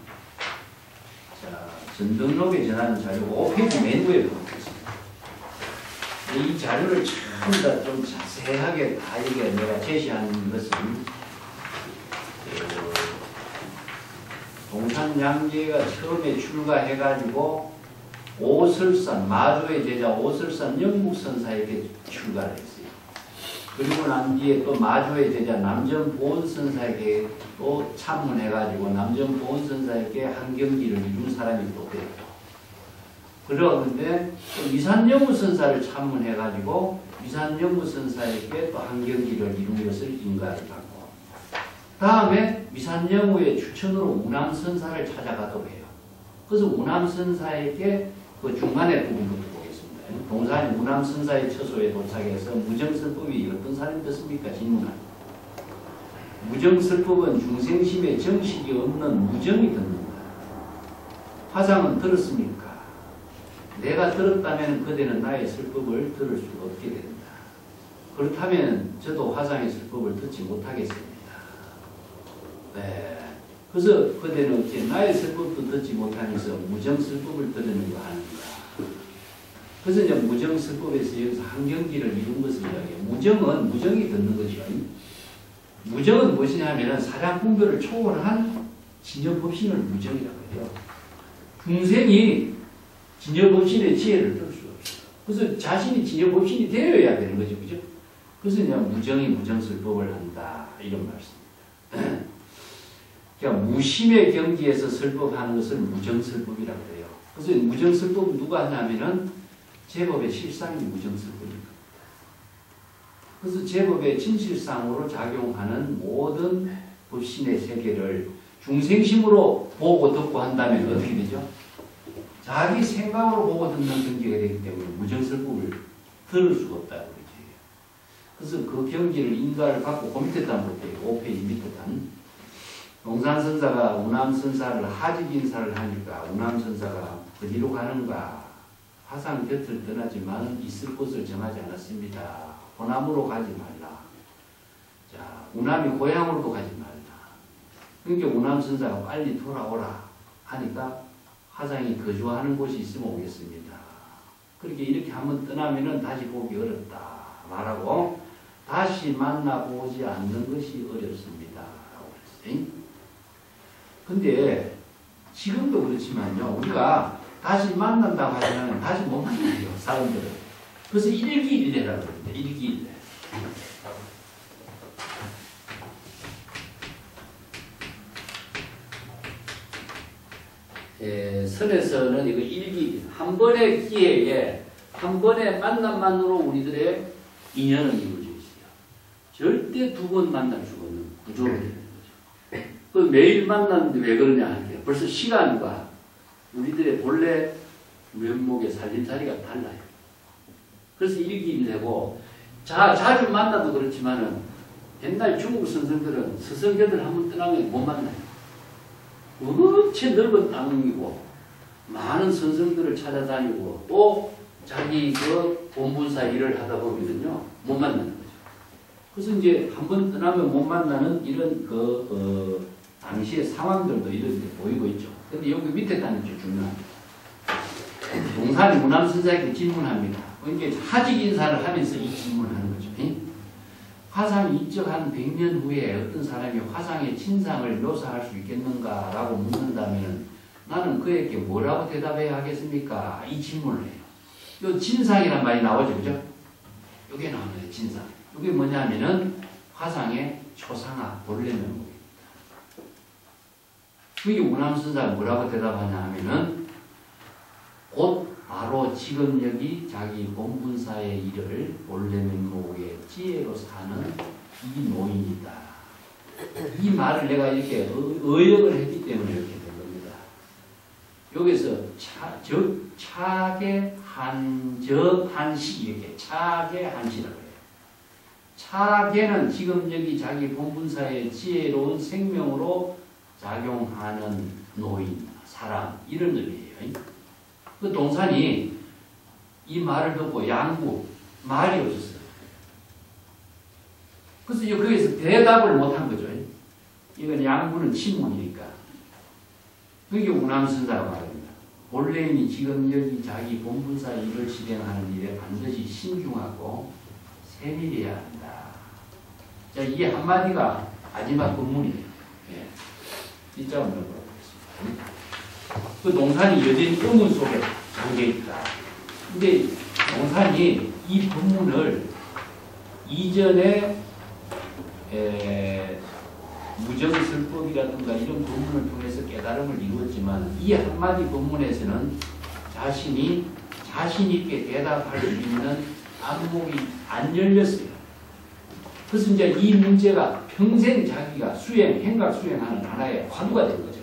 자, 전등록에 전하는 자료가 5페이지 맨 위에 보겠습니다. 이 자료를 전부 다 좀 자세하게 다 이게 내가 제시한 것은 동산양계가 처음에 출가해가지고 오설산, 마조의 제자 오설산 영국선사에게 출가를 했어요. 그리고 난 뒤에 또 마조의 제자 남전보원선사에게 또 참문해가지고 남전보원선사에게 한경기를 이룬 사람이 또 됐고, 그러는데 또 위산영우선사를 참문해가지고 위산영우선사에게 또 한경기를 이룬 것을 인가를 받고, 다음에 위산영우의 추천으로 우남선사를 찾아가도록 해요. 그래서 우남선사에게 그 중간에 부분부터 보겠습니다. 동산이 우남선사의 처소에 도착해서 무정설법이 어떤 사람이 듣습니까? 질문합니다. 무정설법은 중생심에 정식이 없는 무정이 듣는다. 화상은 들었습니까? 내가 들었다면 그대는 나의 설법을 들을 수가 없게 된다. 그렇다면 저도 화상의 설법을 듣지 못하겠습니다. 네. 그래서 그대는 어째 나의 설법도 듣지 못하면서 무정설법을 들으는 거 하는가. 그래서 이제 무정설법에서 여기서 한경기를 이룬 것을 이야기해요. 무정은 무정이 듣는 것이요. 무정은 무엇이냐면 사량분별을 초월한 진여법신을 무정이라고 해요. 중생이 진여법신의 지혜를 들 수가 없어요. 그래서 자신이 진여법신이 되어야 되는 거죠. 그죠? 그래서 그냥 무정이 무정설법을 한다. 이런 말씀입니다. 그러니까 무심의 경지에서 설법하는 것을 무정설법이라고 해요. 그래서 무정설법은 누가 하냐면은 제법의 실상이 무정설법입니다. 그래서 제법의 진실상으로 작용하는 모든 법신의 세계를 중생심으로 보고 듣고 한다면 어떻게 되죠? 자기 생각으로 보고 듣는 경지가 되기 때문에 무정설법을 들을 수가 없다고 그러죠. 그래서 그 경지를 인가를 받고 그 밑에 단 볼게요. 5페이지 밑에 단. 동산선사가 우남선사를 하직 인사를 하니까 우남선사가 어디로 가는가? 화상 곁을 떠나지만 있을 곳을 정하지 않았습니다. 호남으로 가지 말라. 자, 우남이 고향으로도 가지 말라. 그러니까 우남선사가 빨리 돌아오라 하니까 화상이 거주하는 곳이 있으면 오겠습니다. 그렇게 이렇게 한번 떠나면은 다시 보기 어렵다 말하고 다시 만나보지 않는 것이 어렵습니다. 라고 그랬어요. 근데 지금도 그렇지만요. 우리가 다시 만난다고 하면 다시 못 만나요. 사람들은. 그래서 일기일례라고 그러는데 일기일례. 선에서는 이거 일기, 한 번의 기회에 한 번의 만남만으로 우리들의 인연은 이루어져 있어요. 절대 두 번 만날 수가 없는 구조가 되는 거죠. 그 매일 만났는데 왜 그러냐 할게요. 벌써 시간과 우리들의 본래 면목의 살림살이가 달라요. 그래서 일기일례고, 자주 만나도 그렇지만은 옛날 중국 선생들은 스승교들 한번 떠나면 못 만나요. 엄청 넓은 땅이고 많은 선생들을 찾아다니고 또 자기 그 본분사 일을 하다 보면요 못 만나는 거죠. 그래서 이제 한번 떠나면 못 만나는 이런 당시의 상황들도 이런 게 보이고 있죠. 근데 여기 밑에 단이 좀 중요합니다. 동산이 우남선사에게 질문합니다. 이게 하직 인사를 하면서 이 질문을 하는 거죠. 화상이 인적 한 100년 후에 어떤 사람이 화상의 진상을 묘사할 수 있겠는가라고 묻는다면 나는 그에게 뭐라고 대답해야 하겠습니까? 이 질문을 해요. 요 진상이란 말이 나오죠, 그죠? 요게 나오네요, 진상. 요게 뭐냐면은 화상의 초상화, 본래 면목입니다. 그게 운암선사가 뭐라고 대답하냐 하면은 곧 바로 지금 여기 자기 본분사의 일을 본래 면목의 지혜로 사는 이 노인이다. 이 말을 내가 이렇게 의역을 했기 때문에 이렇게 된 겁니다. 여기서 차계 한시 이렇게 차계 한시라고 해요. 차계는 지금 여기 자기 본분사의 지혜로운 생명으로 작용하는 노인, 사람 이런 의미예요. 그 동산이 이 말을 듣고 양구 말이 없었어요. 그래서 거기서 대답을 못한 거죠. 이건 양구는 친문이니까. 그게 운암선사라고 말합니다. 본래인이 지금 여기 자기 본분사 일을 실행하는 일에 반드시 신중하고 세밀해야 한다. 자, 이 한마디가 마지막 본문이에요. 예. 진짜 한번 보겠습니다. 그 동산이 여전히 의문 속에 잠겨있다. 근데 동산이 이 본문을 이전에 무정설법이라든가 이런 본문을 통해서 깨달음을 이루었지만 이 한마디 본문에서는 자신이 자신있게 대답할 수 있는 안목이 안 열렸어요. 그래서 이제 이 문제가 평생 자기가 행각 수행하는 하나의 화두가 된 거죠.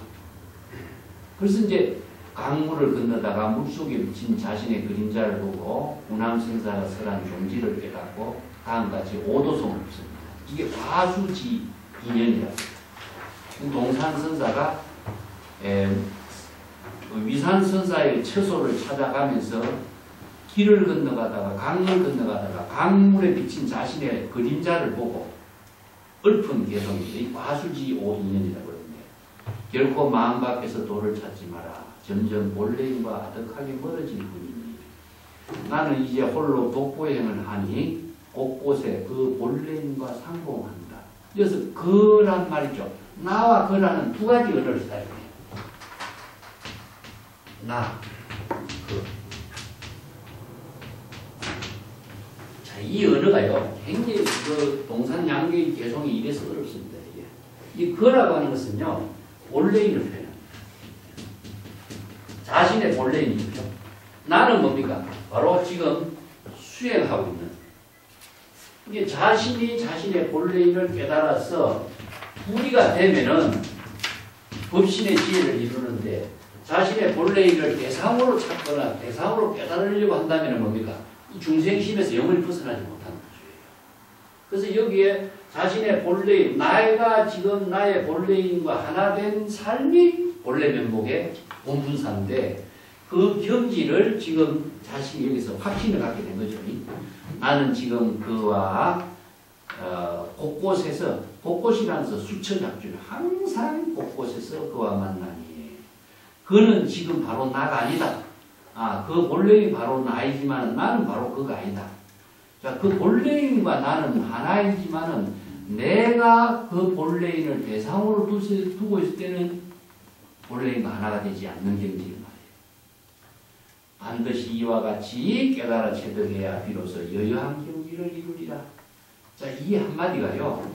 그래서 이제 강물을 건너다가 물속에 비친 자신의 그림자를 보고 운암선사가 설한 종지를 깨닫고 다음같이 오도송을 씁니다. 이게 과수지 인연이라고 합니다. 동산선사가 위산선사의 처소를 찾아가면서 길을 건너가다가 강을 건너가다가 강물에 비친 자신의 그림자를 보고 읊은 개성이 이 과수지 인연이라고 합니다. 결코 마음 밖에서 도를 찾지 마라. 점점 본래인과 아득하게 멀어질 뿐이니 나는 이제 홀로 독보행을 하니 곳곳에 그 본래인과 상봉한다. 그래서 그란 말이죠. 나와 그라는 두 가지 언어를 사용해요. 나, 그. 자, 이 언어가요. 굉장히 그 동산 양계의 개성이 이래서 어렵습니다. 이 그라고 하는 것은요. 본래인을 표현합니다. 자신의 본래인이죠. 나는 뭡니까? 바로 지금 수행하고 있는. 이게 자신이 자신의 본래인을 깨달아서 우리가 되면은 법신의 지혜를 이루는데 자신의 본래인을 대상으로 찾거나 대상으로 깨달으려고 한다면 뭡니까? 이 중생심에서 영원히 벗어나지 못하는 거죠. 그래서 여기에 자신의 본래인, 나이가 지금 나의 본래인과 하나 된 삶이 본래 면목의 본분사인데 그 경지를 지금 자신이 여기서 확신을 갖게 된 거죠. 나는 지금 그와 곳곳에서, 곳곳이라면서 수천작중 항상 곳곳에서 그와 만나니 그는 지금 바로 나가 아니다. 그 본래인이 바로 나이지만 나는 바로 그가 아니다. 자, 그 본래인과 나는 하나이지만은 내가 그 본래인을 대상으로 두고 있을 때는 본래인과 하나가 되지 않는 경지를 말이에요. 반드시 이와 같이 깨달아 체득해야 비로소 여여한 경지를 이루리라. 자, 이 한마디가요.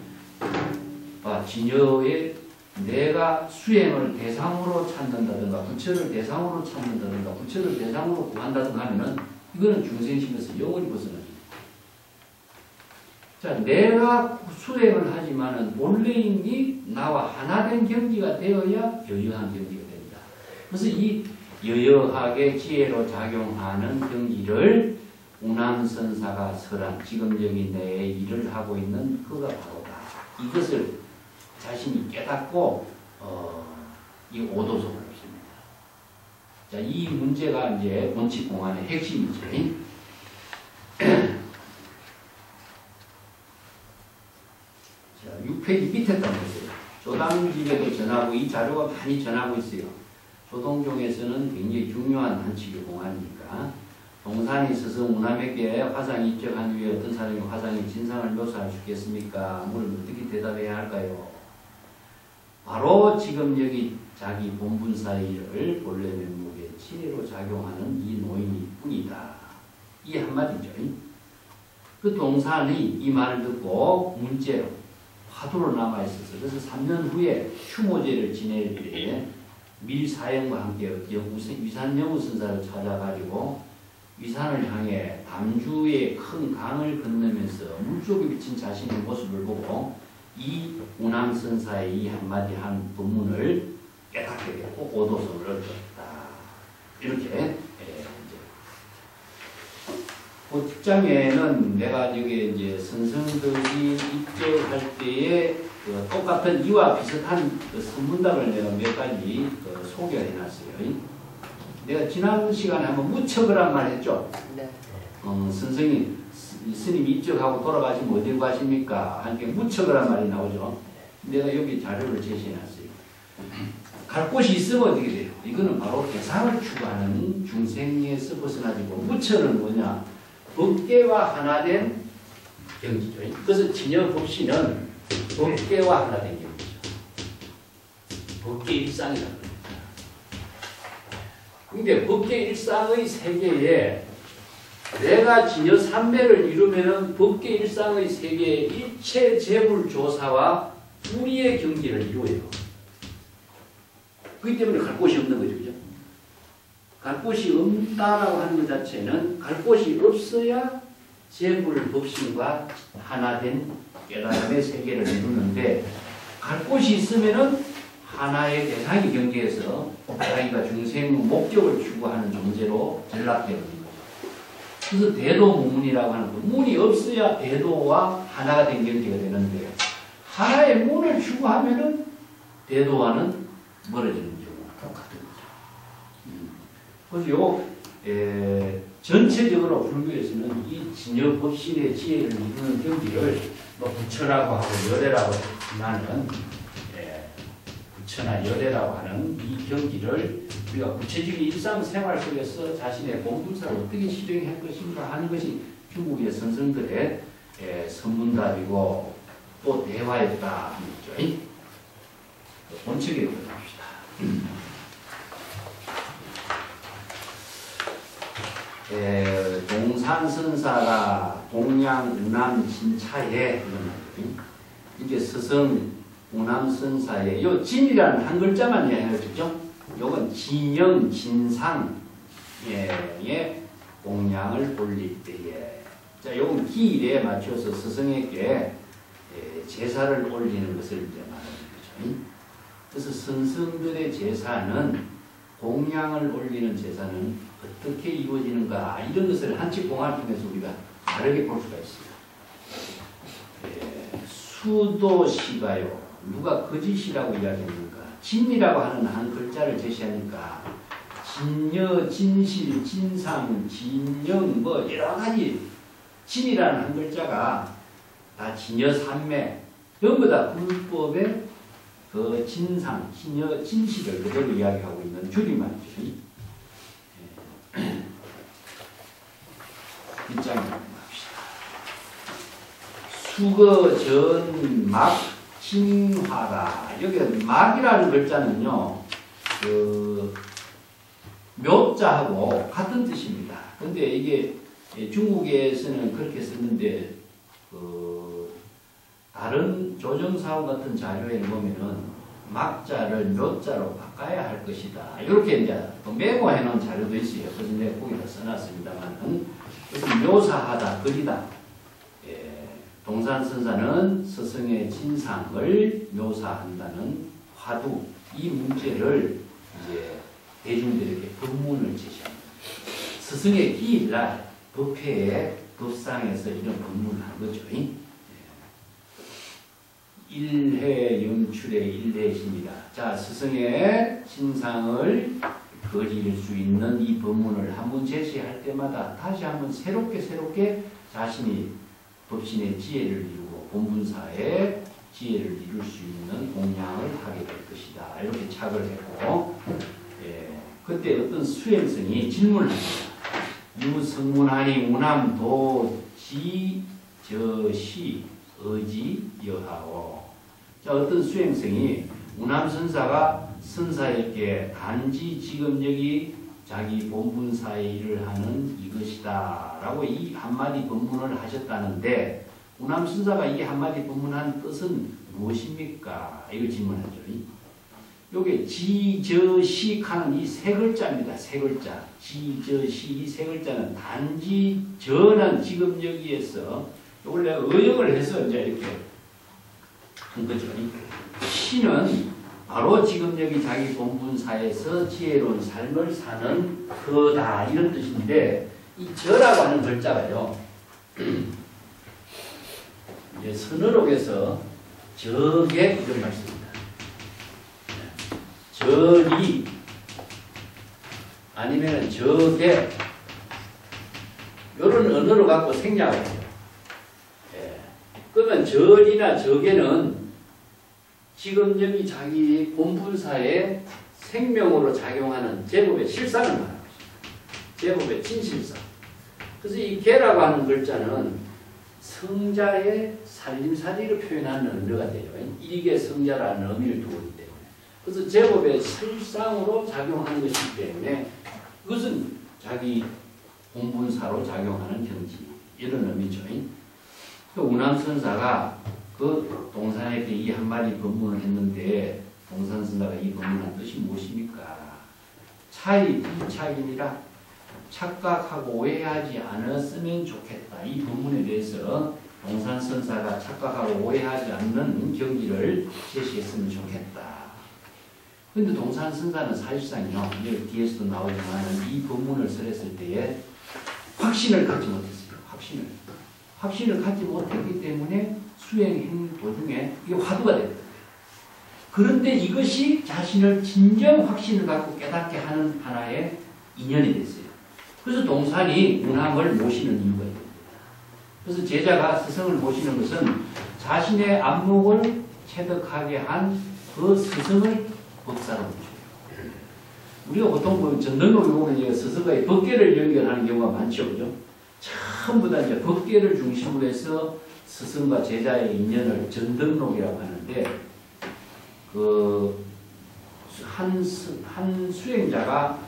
진여의 내가 수행을 대상으로 찾는다든가 부처를 대상으로 찾는다든가 부처를 대상으로 구한다든가 하면은 이거는 중생심에서 영원히 벗어나죠. 자, 내가 수행을 하지만은 본래인이 나와 하나 된 경지가 되어야 여여한 경지가 된다. 그래서 이 여여하게 지혜로 작용하는 경지를 운암선사가 설한 지금 여기 내 일을 하고 있는 그가 바로다. 이것을 자신이 깨닫고 이 오도송을 씁니다. 자, 이 문제가 이제 원칙공안의 핵심이죠. 자, 6페이지 밑에 딱 보세요. 조당집에도 전하고 이 자료가 많이 전하고 있어요. 조동종에서는 굉장히 중요한 한칙의 공안이니까 동산이 스승 우남에게 화상이 입적한 후에 어떤 사람이 화상의 진상을 묘사할 수 있겠습니까? 물론 어떻게 대답해야 할까요? 바로 지금 여기 자기 본분사의를 본래 면목에 지혜로 작용하는 이 노인일 뿐이다. 이 한마디죠. 그 동산이 이 말을 듣고 문제로 화두로 남아있어서 그래서 3년 후에 추모제를 지낼 때에 밀사형과 함께 위산영우 선사를 찾아가지고 위산을 향해 담주의 큰 강을 건너면서 물속에 비친 자신의 모습을 보고 이 운암선사의 이 한마디 한 법문을 깨닫게 되고 오도성을 얻었다. 이렇게 그 뒷장에는 내가 여기 이제 선생들이 입적할 때에 그 똑같은 이와 비슷한 그 선문답을 내가 몇 가지 소개를 해놨어요. 내가 지난 시간에 한번 무척이란 말 했죠.
네.
선생님, 스님 입적하고 돌아가시면 어디로 가십니까? 하니까 무척이란 말이 나오죠. 내가 여기 자료를 제시해놨어요. 갈 곳이 있으면 어떻게 돼요? 이거는 바로 대상을 추구하는 중생에서 벗어나지고 무척은 뭐냐? 법계와 하나된 경지죠. 그래서 진여법시는 법계와 하나된 경지죠. 법계 일상이라고 합니다. 근데 법계 일상의 세계에 내가 진여 삼매를 이루면은 법계 일상의 세계에 일체 재불 조사와 불의의 경지를 이루어요. 그렇기 때문에 갈 곳이 없는 거죠. 그죠? 갈 곳이 없다라고 하는 것 자체는 갈 곳이 없어야 재불 법신과 하나된 깨달음의 세계를 이루는데 갈 곳이 있으면은 하나의 대상이 경계에서 자기가 중생 목적을 추구하는 존재로 전락되는 거죠. 그래서 대도문이라고 하는 거. 문이 없어야 대도와 하나가 된 경계가 되는데 하나의 문을 추구하면은 대도와는 멀어지는 경우가 똑같은 거죠. 그래서 전체적으로 불교에서는 이 진여법신의 지혜를 이루는 경지를 뭐 부처라고 하고 열애라고 하지만은 부처나 열애라고 하는 이 경지를 우리가 구체적인 일상생활 속에서 자신의 본분사를 어떻게 실행할 것인가 하는 것이 중국의 선생들의 선문답이고 또 대화였다 하는 거죠. 본칙에 들어갑시다. 동산선사가 동양 운암 진차에 이게 스승 운암선사의 요 진이라는 한 글자만 이야기하죠. 요건 진영 진상의 공양을 올릴 때에 자 요건 기일에 맞춰서 스승에게 제사를 올리는 것을 이제 말하는 거죠. 그래서 선생들의 제사는 공양을 올리는 제사는 어떻게 이루어지는가 이런 것을 한치 공안을 통해서 우리가 다르게 볼 수가 있습니다. 수도시가요. 누가 거짓이라고 이야기합니까? 진이라고 하는 한 글자를 제시하니까 진여, 진실, 진상, 진영 뭐 여러 가지 진이라는 한 글자가 다 진여 삼매 전부 다 불법의 그 진상, 진여, 진실을 그대로 이야기하고 있는 줄임말이죠. 뒷장에 합시다. 수거 전 막 진화라. 여기 막이라는 글자는요, 그 묘자하고 같은 뜻입니다. 근데 이게 중국에서는 그렇게 썼는데 다른 조정사후 같은 자료에 보면은 막자를 묘자로 바꿔야 할 것이다. 이렇게 이제 메모해 놓은 자료도 있어요. 그래서 내가 거기다 써놨습니다만, 그래서 묘사하다, 그리다. 동산선사는 스승의 진상을 묘사한다는 화두, 이 문제를 이제 대중들에게 법문을 제시합니다. 스승의 기일날 법회에 법상에서 이런 법문을 한 거죠. 일회 연출의 일회십니다. 자, 스승의 신상을 그릴 수 있는 이 법문을 한번 제시할 때마다 다시 한번 새롭게 자신이 법신의 지혜를 이루고 본분사의 지혜를 이룰 수 있는 공양을 하게 될 것이다. 이렇게 착을 했고, 그때 어떤 수행성이 질문을 합니다. 유성문하니 우남도 지저시 의지여하오. 자, 어떤 수행성이 우남선사가 선사에게 단지 지금 여기 자기 본분사의 일을 하는 이것이다 라고 이 한마디 법문을 하셨다는데, 우남선사가 이 한마디 법문한 뜻은 무엇입니까? 이걸 질문하죠. 요게 지저식하는 이 세 글자입니다. 세 글자. 지저식 이 세 글자는 단지 저는 지금 여기에서 요걸 내가 의역을 해서 이제 이렇게 한 거죠. 시는 바로 지금 여기 자기 본분사에서 지혜로운 삶을 사는 그다 이런 뜻인데, 이 저라고 하는 글자가요, 이제 선어록에서 저게 이런 말씀입니다. 저리 아니면 저게 이런 언어로 갖고 생략을 해요. 예. 그러면 저리나 저게는 지금 여기 자기 본분사에 생명으로 작용하는 제법의 실상을 말하는 것입니다. 제법의 진실상. 그래서 이 개라고 하는 글자는 성자의 살림살이를 표현하는 언어가 돼요. 일개 성자라는 의미를 두고 있기 때문에. 그래서 제법의 실상으로 작용하는 것이기 때문에 그것은 자기 본분사로 작용하는 경지, 이런 의미죠. 운암선사가 그 동산에게 이 한마디 법문을 했는데, 동산선사가 이 법문한 뜻이 무엇입니까? 차이 비착이니라, 착각하고 오해하지 않았으면 좋겠다. 이 법문에 대해서 동산선사가 착각하고 오해하지 않는 경지를 제시했으면 좋겠다. 그런데 동산선사는 사실상요, 뒤에서도 나오지만 이 법문을 쓰랬을 때에 확신을 갖지 못했어요. 확신을 갖지 못했기 때문에 수행 도중에 이게 화두가 됐다. 그런데 이것이 자신을 진정 확신을 갖고 깨닫게 하는 하나의 인연이 됐어요. 그래서 동산이 운함을 모시는 이유가 있습니다. 그래서 제자가 스승을 모시는 것은 자신의 안목을 체득하게 한 그 스승을 법사로 모셔요. 우리가 보통 보면 전등록에 보면 이제 스승의 법계를 연결하는 경우가 많죠, 그죠? 전부 다 이제 법계를 중심으로 해서 스승과 제자의 인연을 전등록이라고 하는데, 한 수행자가,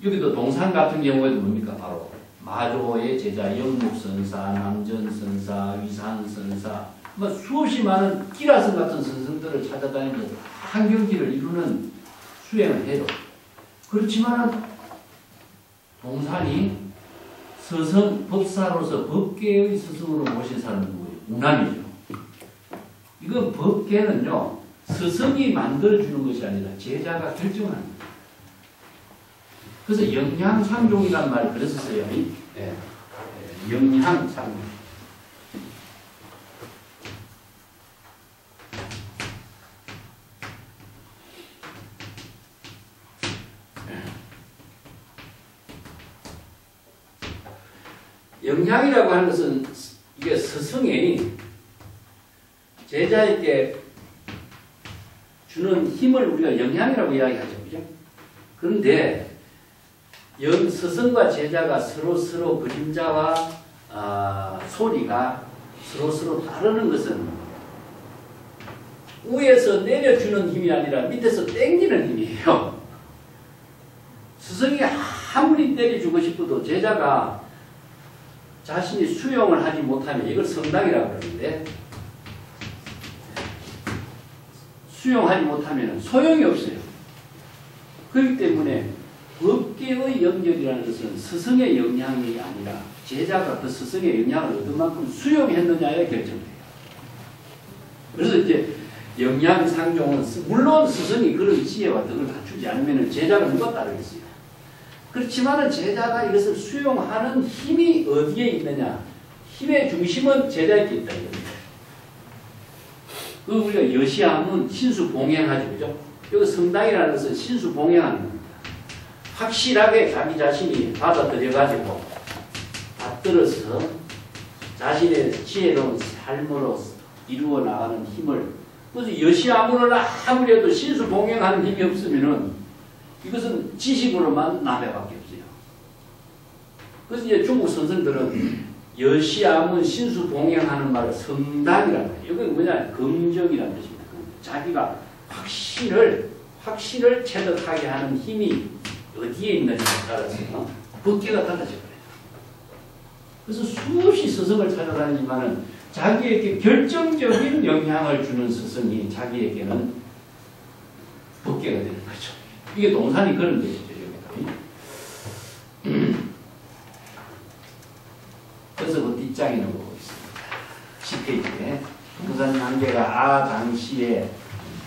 여기도 동산 같은 경우에도 뭡니까? 바로 마조의 제자, 영묵선사, 남전선사, 위산선사, 뭐 수없이 많은 끼라선 같은 선생들을 찾아다니면서 한경지를 이루는 수행을 해요. 그렇지만 동산이 스승, 법사로서 법계의 스승으로 모신 사람은 누구예요? 운암이죠. 이건 법계는요, 스승이 만들어주는 것이 아니라 제자가 결정하는 거예요. 그래서 영향상종이라는 말을 그래서 써요. 네. 영향상종. 영향이라고 하는 것은 이게 스승이 제자에게 주는 힘을 우리가 영향이라고 이야기하죠. 그죠? 그런데 스승과 제자가 서로 그림자와 소리가 서로 다르는 것은 위에서 내려주는 힘이 아니라 밑에서 땡기는 힘이에요. 스승이 아무리 때려주고 싶어도 제자가 자신이 수용을 하지 못하면 이걸 성당이라고 그러는데, 수용하지 못하면 소용이 없어요. 그렇기 때문에 법계의 영역이라는 것은 스승의 영향이 아니라 제자가 그 스승의 영향을 얻은 만큼 수용했느냐에 결정돼요. 그래서 이제 영향상종은 물론 스승이 그런 지혜와 덕을 갖추지 않으면 제자가 누가 따르겠어요. 그렇지만 제자가 이것을 수용하는 힘이 어디에 있느냐, 힘의 중심은 제자에게 있다 이겁니다. 그 우리가 여시하면 신수봉행하죠, 그죠? 여기 성당이라는 것은 신수봉행하는 겁니다. 확실하게 자기 자신이 받아들여가지고 받들어서 자신의 지혜로운 삶으로 이루어 나가는 힘을, 그래서 여시하문을 아무리 해도 신수봉행하는 힘이 없으면은 이것은 지식으로만 남해밖에 없어요. 그래서 이제 중국 선생들은 여시아문 신수 동행하는 말을 성당이라고 해요. 이건 뭐냐? 검정이라는 뜻입니다. 자기가 확신을 체득하게 하는 힘이 어디에 있느냐에 따라서 법계가 달라져 버려요. 그래서 수없이 스승을 찾아다니지만은 자기에게 결정적인 영향을 주는 스승이 자기에게는 법계가 되는 거죠. 이게 동산이 그런 것이죠. 그래서 그 뒷장에는 보고 있습니다. 10페이지에 동산 양계가 당시에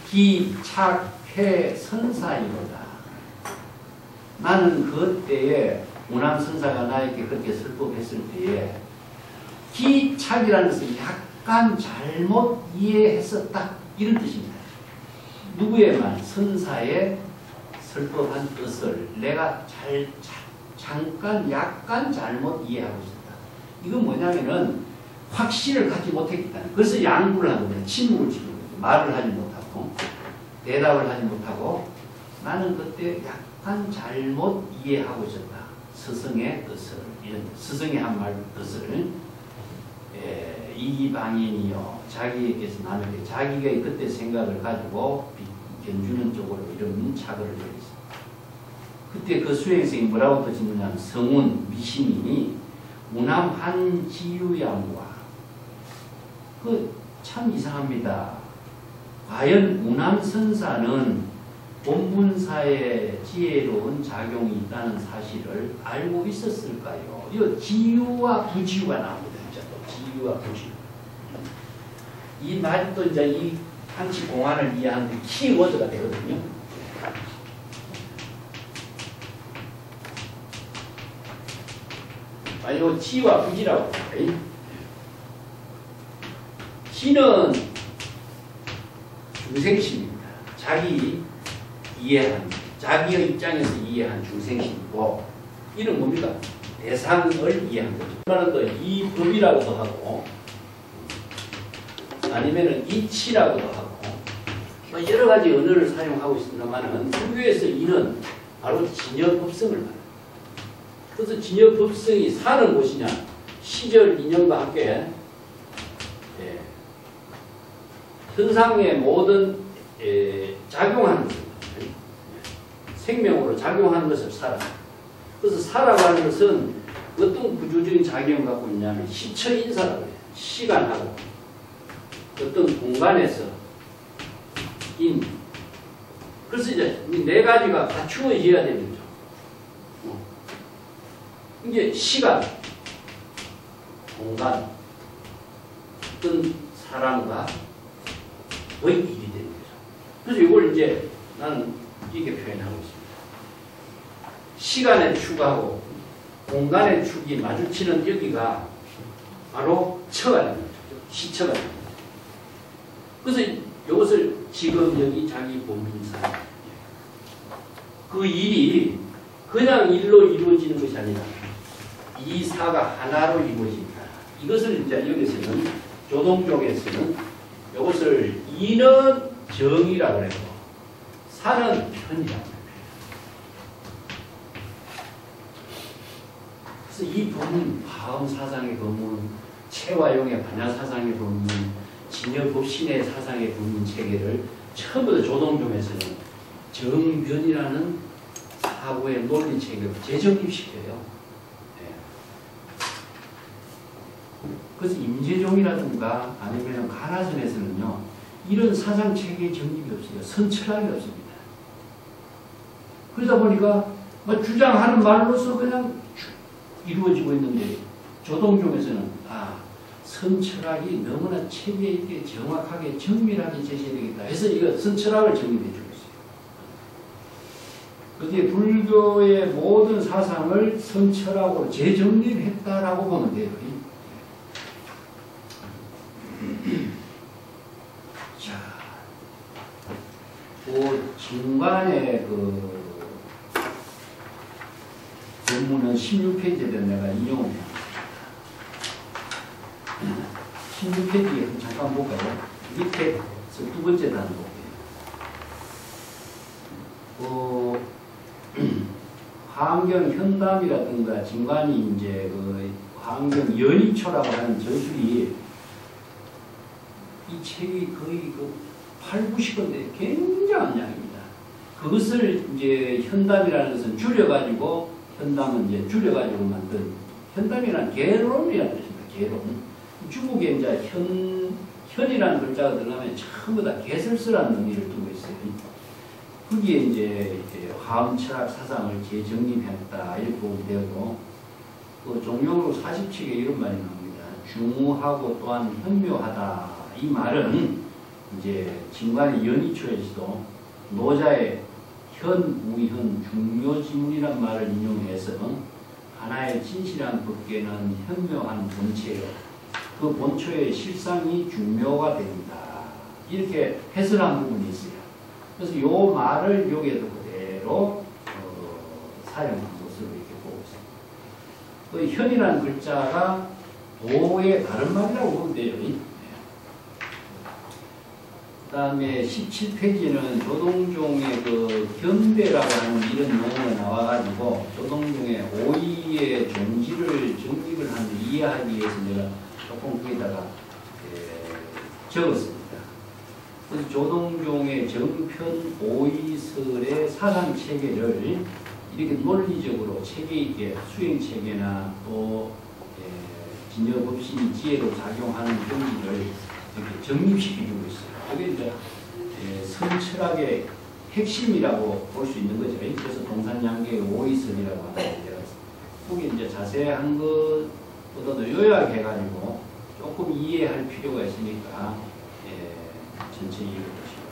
기착해 선사이로다. 나는 그때에 우남선사가 나에게 그렇게 설법했을 때에 기착이라는 것은 약간 잘못 이해했었다 이런 뜻입니다. 누구의 말? 선사의 설법한 뜻을 내가 잠깐 약간 잘못 이해하고 있었다. 이건 뭐냐면은 확신을 갖지 못했기 때문에 그래서 양보를 하는 거예요. 침묵을 치는 거예요. 말을 하지 못하고 대답을 하지 못하고 나는 그때 약간 잘못 이해하고 있었다. 스승의 뜻을 이런 스승이 한 말 뜻을 이방인이요 자기에게서 남에게 자기가 그때 생각을 가지고 견주는 쪽으로 이런 착오를 벌였습니다. 그때 그 수행생이 뭐라고 또 짓느냐면 성운 미신이 우남 한지유양과 참 이상합니다. 과연 우남선사는 본문사에 지혜로운 작용이 있다는 사실을 알고 있었을까요? 이 지유와 부지유가 나옵니다. 지유와 부지유. 이 말이 또 이제 이 한치 공안을 이해하는 키워드가 되거든요. 이거 지와 부지라고 합니다. 지는 중생심입니다. 자기 이해한, 자기의 입장에서 이해한 중생심이고, 이는 뭡니까? 대상을 이해한 거죠. 그러면 또 이 법이라고도 하고, 아니면은 이치라고도 하고, 여러 가지 언어를 사용하고 있습니다만은, 불교에서 이는 바로 진여법성을 말합니다. 그래서 진여법성이 사는 곳이냐, 시절 인연과 함께, 현상의 모든 작용하는 것, 생명으로 작용하는 것을 살아. 그래서 사라고 하는 것은 어떤 구조적인 작용을 갖고 있냐면 시처인사라고 해요. 시간하고 어떤 공간에서 그래서 이제 네 가지가 갖추어져야 되는 거죠. 이게 시간, 공간, 어떤 사람과 거의 일이 되는 거죠. 그래서 이걸 이제 나는 이렇게 표현하고 있습니다. 시간의 축하고 공간의 축이 마주치는 여기가 바로 처가 되는 거죠. 시처가 되는 거죠. 그래서 이것을 지금 여기 자기 본민사 그 일이 그냥 일로 이루어지는 것이 아니라 이 사가 하나로 이루어진다. 이것을 이제 여기서는 조동 쪽에서는 이것을 이는 정이라고 해요. 사는 편이라고 해요. 그래서 이 법문, 화엄 사상의 법문, 채화용의 반야 사상의 법문, 진여법신의 사상의 법문 체계를 처음부터 조동종에서는 정변이라는 사고의 논리 체계로 재정립시켜요. 그래서 임재종이라든가 아니면 가나선에서는요, 이런 사상 체계의 정립이 없어요. 선철학이 없습니다. 그러다 보니까 주장하는 말로서 그냥 이루어지고 있는데, 조동종에서는 선철학이 너무나 체계 있게 정확하게 정밀하게 제시해야 되겠다 해서 이거 선철학을 정립해 주고 있어요. 그게 불교의 모든 사상을 선철학으로 재정립했다라고 보면 돼요. 자, 그 중간에 본문은 16페이지에 내가 인용합니다. 16페이지 잠깐 볼까요? 밑에 두 번째 단어 볼게요. 화엄경 현담이라든가 진관이 이제 그 화엄경 연이초라고 하는 저술이 이 책이 거의 그 8, 90건데 굉장한 양입니다. 그것을 이제 현담이라는 것은 줄여가지고 현담은 이제 줄여가지고 만든 현담이라는 개론이라는 뜻입니다. 개론. 중국에 이제 현이라는 글자가 들어가면 전부 다 개설스라는 의미를 두고 있어요. 거기에 이제 화엄 철학 사상을 재정립했다 이렇게 보면 되고 그 종용으로 47개 이런 말이 나옵니다. 중후하고 또한 현묘하다. 이 말은 이제 진관의 연이초에서도 노자의 현, 우현, 중요지문이란 말을 인용해서 하나의 진실한 법계는 현묘한 본체요. 그 본초의 실상이 중묘가 됩니다. 이렇게 해설한 부분이 있어요. 그래서 이 말을 여기에도 그대로 사용한 것으로 이렇게 보고 있습니다. 그 현이라는 글자가 도의 다른 말이라고 보면 돼요. 그 다음에 17페이지는 조동종의 그 경대라고 하는 이런 용어가 나와가지고 조동종의 오이의 정직을 하는 이해하기 위해서 내가 조금 거기다가 적었습니다. 그래서 조동종의 정편 오이설의 사상 체계를 이렇게 논리적으로 체계 있게 수행 체계나 또 진여 법신이 지혜로 작용하는 경지를 이렇게 정립시켜주고 있어요. 그게 이제 성철학의 핵심이라고 볼 수 있는 거죠. 그래서 동산양계의 오이설이라고 하는데요. 거기 이제 자세한 것보다도 요약해가지고 조금 이해할 필요가 있으니까 천천히 읽어보시고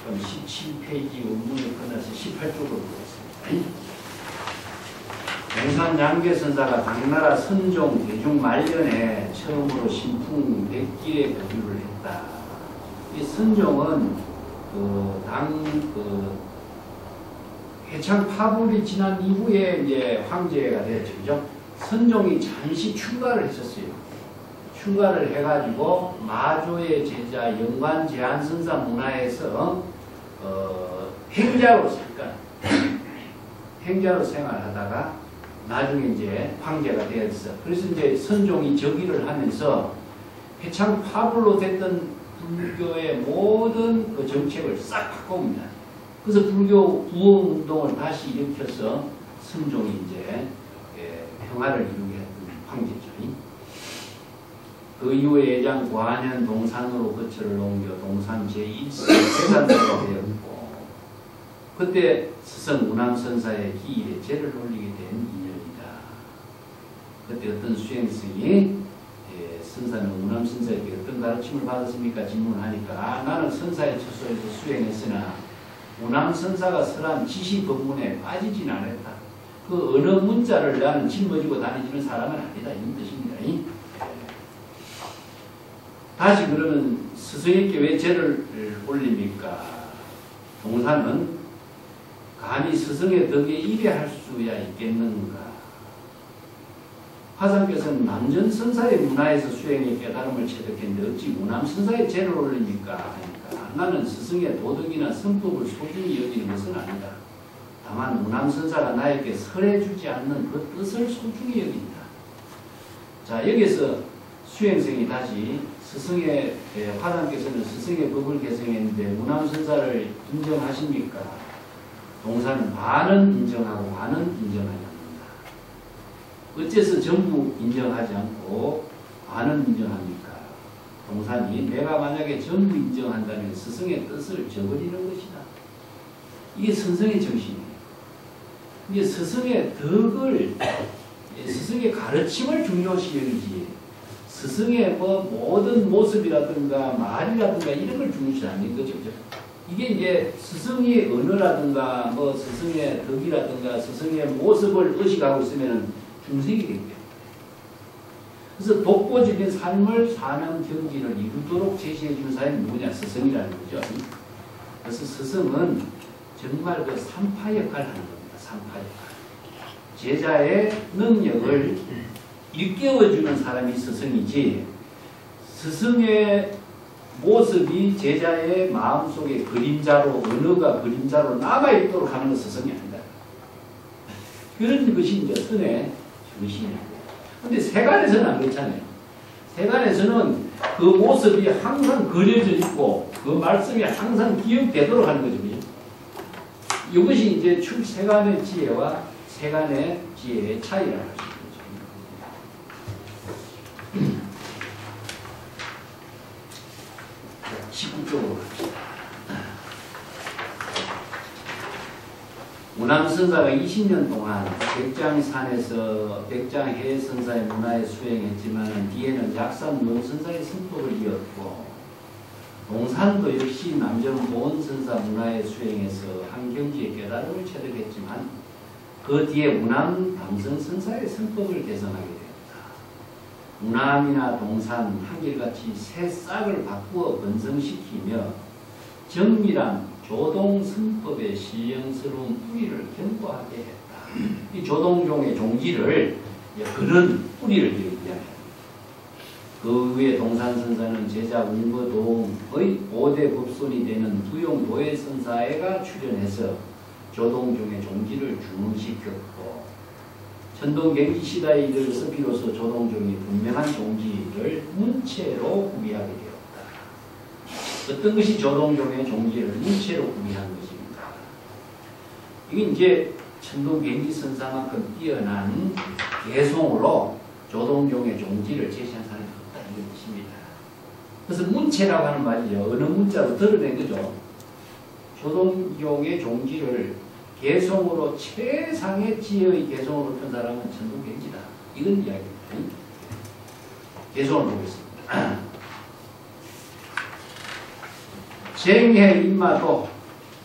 그럼 17페이지 원문이 끝나서 18쪽으로 보겠습니다. 동산양계선사가 당나라 선종 대중 말년에 처음으로 신풍 백길에 거주를 했다. 이 선종은 해창 파불이 지난 이후에 이제 황제가 되었죠. 그죠? 선종이 잠시 출가를 했었어요. 출가를 해가지고 마조의 제자 영관제한선사 문화에서 행자로 잠깐 행자로 생활하다가 나중에 이제 황제가 되었어. 그래서 이제 선종이 즉위를 하면서 해창 파불로 됐던 불교의 모든 그 정책을 싹 바꿔옵니다. 그래서 불교 구원운동을 다시 일으켜서 선종이 이제 평화를 이루게 했던 황제죠. 그 이후에 예장 과년 동산으로 거처를 옮겨 동산 제1세 대산도가 되었고 그때 스승 운암선사의 기일에 제를 올리게 된 인연이다. 그때 어떤 수행승이 선사는 운암선사에게 어떤 가르침을 받았습니까? 질문하니까 나는 선사의 처소에서 수행했으나 운암선사가 설한 지시 법문에 빠지진 않았다. 그 어느 문자를 나는 짊어지고 다니지는 사람은 아니다. 이런 뜻입니다. 다시 그러면 스승에게 왜 제를 올립니까? 동산은 감히 스승의 덕에 이래할 수야 있겠는가? 화상께서는 남전선사의 문화에서 수행의 깨달음을 체득했는데 어찌 무남선사의 제를 올립니까? 하니까 나는 스승의 도덕이나 성법을 소중히 여기는 것은 아니다. 다만 무남선사가 나에게 설해주지 않는 그 뜻을 소중히 여긴다. 자, 여기서 수행생이 다시 스승의 화상께서는 스승의 법을 개성했는데 무남선사를 인정하십니까? 동사는 반은 인정하고 반은 인정하지 않는다. 어째서 전부 인정하지 않고 반은 인정합니까? 동산이 내가 만약에 전부 인정한다면 스승의 뜻을 저버리는 것이다. 이게 선성의 정신이에요. 이게 스승의 덕을, 스승의 가르침을 중요시 여기지 스승의 뭐 모든 모습이라든가 말이라든가 이런 걸 중요시 하는 거죠. 이게 이제 스승의 언어라든가 뭐 스승의 덕이라든가 스승의 모습을 의식하고 있으면 중생이 되겠죠. 그래서 독보적인 삶을 사는 경지를 이루도록 제시해주는 사람이 누구냐? 스승이라는 거죠. 그래서 스승은 정말 그 산파 역할을 하는 겁니다. 산파 역할. 제자의 능력을 일깨워주는 사람이 스승이지 스승의 모습이 제자의 마음속에 그림자로, 언어가 그림자로 남아있도록 하는 것은 스승이 아니다. 그런 것이 이제 선의 정신이에요. 근데 세간에서는 안 그렇잖아요. 세간에서는 그 모습이 항상 그려져 있고 그 말씀이 항상 기억되도록 하는 거죠. 이것이 이제 세간의 지혜와 세간의 지혜의 차이라고 할 수 있는 거죠. 19쪽으로 갑시다. 무남선사가 20년 동안 백장산에서 백장해 선사의 문화에 수행했지만 뒤에는 약산 노선사의 선법을 이었고 동산도 역시 남정 보원선사 문화에 수행해서 한경지의 깨달음을 체득했지만 그 뒤에 무남 담성선사의 선법을 개선하게 되었다. 무남이나 동산 한결같이 새 싹을 바꾸어 건성시키며 정밀한 조동 선법의 신령스러운 뿌리를 견고하게 했다. 이 조동종의 종기를 그런 뿌리를 이야기합니다. 그 위에 동산선사는 제자 운거도의 5대 법손이 되는 부용 노예선사회가 출연해서 조동종의 종기를 준시켰고 천동갱지시대에 이르러서 비로소 조동종이 분명한 종기를 문체로 구비하게 되었다. 어떤 것이 조동종의 종기를 문체로 구비한 것입니다. 이게 이제 천동갱지선사만큼 뛰어난 개송으로 조동종의 종기를 제시한 사람이 없다 이런 뜻입니다. 그래서 문체라고 하는 말이죠. 어느 문자로 드러낸 거죠. 조동종의 종기를 개송으로 최상의 지혜의 개송으로 편 사람은 천동갱지다. 이건 이야기입니다. 개송을 보겠습니다. 쟁해 인마도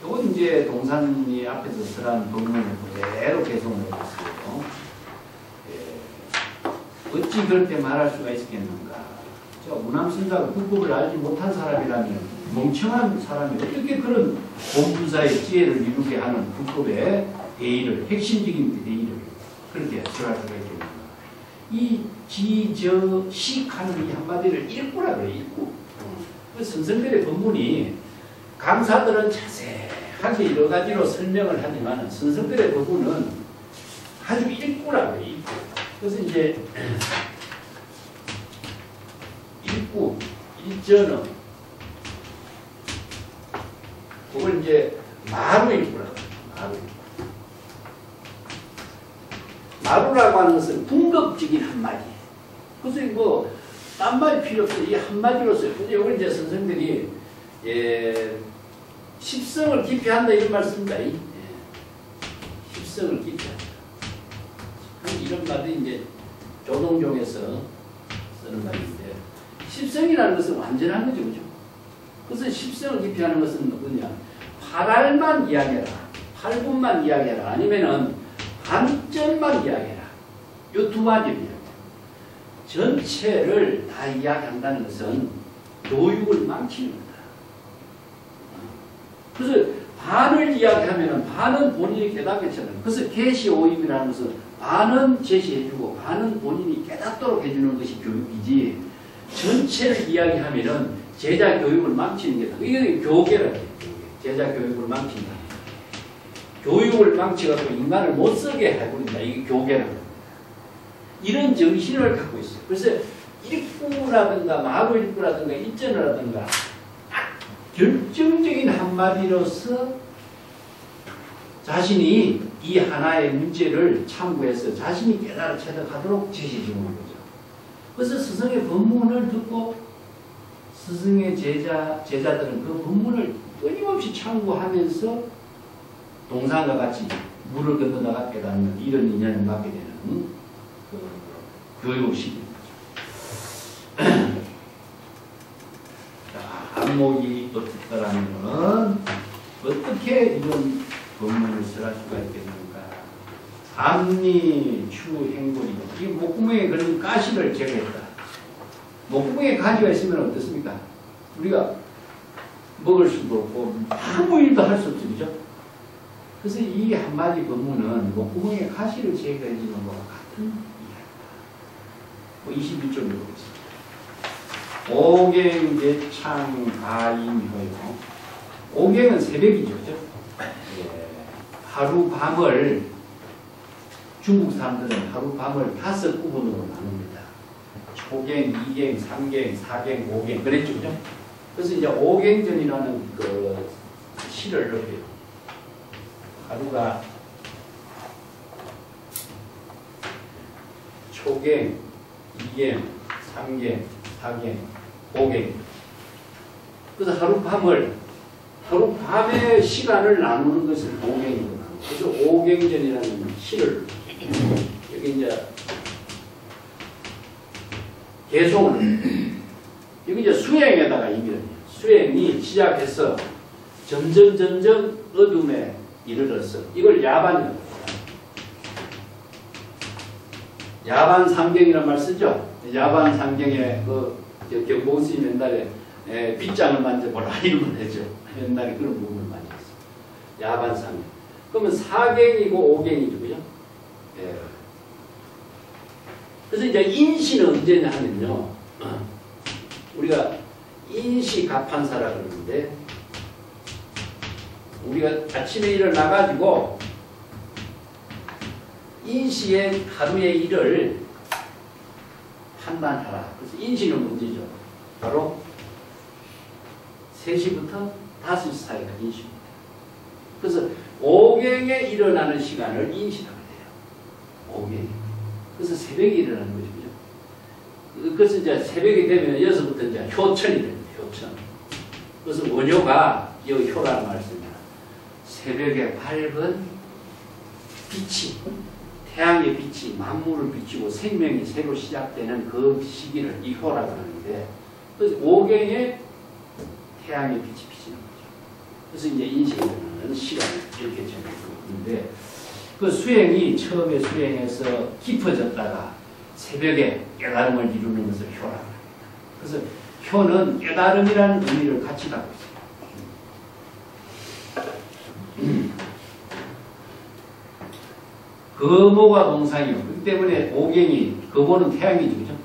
이건 이제 동산이 앞에서 설한 법문을 그대로 개송을 해봤어요. 어찌 그렇게 말할 수가 있겠는가? 무남선사가 불법을 알지 못한 사람이라면 멍청한 사람이 어떻게 그런 본분사의 지혜를 이루게 하는 불법의 대의를, 핵심적인 대의를 그렇게 설할 수가 있겠는가? 이 지저식하는 이 한마디를 일구라 그래요. 일구. 선생들의 법문이 강사들은 자세하게 여러 가지로 설명을 하지만 선생들의 법문은 아주 일구라 그래요. 일구. 그래서 이제 일구, 일전어 그걸 이제 마루 일구라고 해요. 마루라고 하는 것은 궁극적인 한마디. 그래서 뭐 딴 말이 필요 없어요. 이 한마디로서 이걸 이제 선생들이 십성을 깊이 한다 이런 말씀입니다. 십성을 깊이 한다. 이런 말이 이제 조동종에서 쓰는 말인데 십성이라는 것은 완전한 거죠. 그죠? 그래서 십성을 깊이 하는 것은 뭐냐? 8알만 이야기해라. 8분만 이야기해라. 아니면은 반절만 이야기해라. 이 두 가지입니다. 전체를 다 이야기한다는 것은 교육을 망치는 거다. 그래서 반을 이야기하면은 반은 본인이 깨닫게 해주는. 그래서 계시오임이라는 것은 반은 제시해주고 반은 본인이 깨닫도록 해주는 것이 교육이지 전체를 이야기하면은 제자 교육을 망치는 게다. 이게 교계라고 해요. 제자 교육을 망친다. 교육을 망쳐갖고 인간을 못 쓰게 해버린다. 이게 교계라고 합니다. 이런 정신을 갖고 있어요. 그래서 일구라든가 마루 일구라든가 일전어라든가 결정적인 한마디로서 자신이 이 하나의 문제를 참고해서 자신이 깨달아 체득하도록 제시해 주는 거죠. 그래서 스승의 법문을 듣고 스승의 제자들은 그 법문을 끊임없이 참고하면서 동산과 같이 물을 건너다가 깨닫는 이런 인연을 갖게 되는 그 교육식입니다. 안목이 어떻다라면 어떻게 이런 법문을 설할 수가 있겠는가? 앞니 추 행골이 이 목구멍에 걸린 가시를 제거했다. 목구멍에 가시가 있으면 어떻습니까? 우리가 먹을 수도 없고 아무 일도 할 수 없죠. 그죠? 그래서 이 한마디 법문은 목구멍에 가시를 제거해 주는 것과 같은 이야기다. 21쪽으로 보겠습니다. 오갱제창가인효요. 오갱은 새벽이죠, 그죠? 예, 하루 밤을 중국 사람들은 하루 밤을 5구분으로 나눕니다. 초갱, 2갱, 3갱, 4갱, 5갱 그랬죠, 그죠? 그래서 이제 오갱전이라는 그 시를 넣어요. 하루가 초갱, 2갱, 3갱, 4갱, 5갱. 그래서 하룻밤의 시간을 나누는 것을 오갱이로 나누고, 그래서 오갱전이라는 시를 여기 이제 개송을 여기 이제 수행에다가 이미를 수행이 시작해서 점점 어둠에 이르렀어. 이걸 야반이라고 해요. 야반 삼경이라는 말 쓰죠. 야반 삼경에 그 경복스님 옛날에 빗장을 만져보라 이런 걸 해죠. 옛날에 그런 부분을 많이 했어요. 야반 삼경. 그러면 4갱이고 5갱이죠, 그죠? 예. 그래서 이제 인시는 언제냐 하면요, 우리가 인시갑판사라 그러는데, 우리가 아침에 일어나가지고 인시의 하루의 일을 판단하라. 그래서 인시는 문제죠. 바로 3시부터 5시 사이가 인시입니다. 그래서 5경에 일어나는 시간을 인시라고 해요. 5경. 그래서 새벽에 일어나는 것이죠. 그래서 이제 새벽이 되면 여기서부터 이제 효천이 됩니다. 효천. 그래서 원효가 이 효라는 말씀이야. 새벽에 밝은 빛이, 태양의 빛이 만물을 비추고 생명이 새로 시작되는 그 시기를 이 효라고 하는데, 그래서 5경에 태양의 빛이 비치는 거죠. 그래서 이제 인식이 되는 시간을 이렇게 정해주는데, 그 수행이 처음에 수행해서 깊어졌다가 새벽에 깨달음을 이루는 것을 효라고 합니다. 그래서 효는 깨달음이라는 의미를 같이 갖고 있습니다. 거모가 동상이요. 그렇기 때문에 오경이, 거모는 태양이죠, 그죠?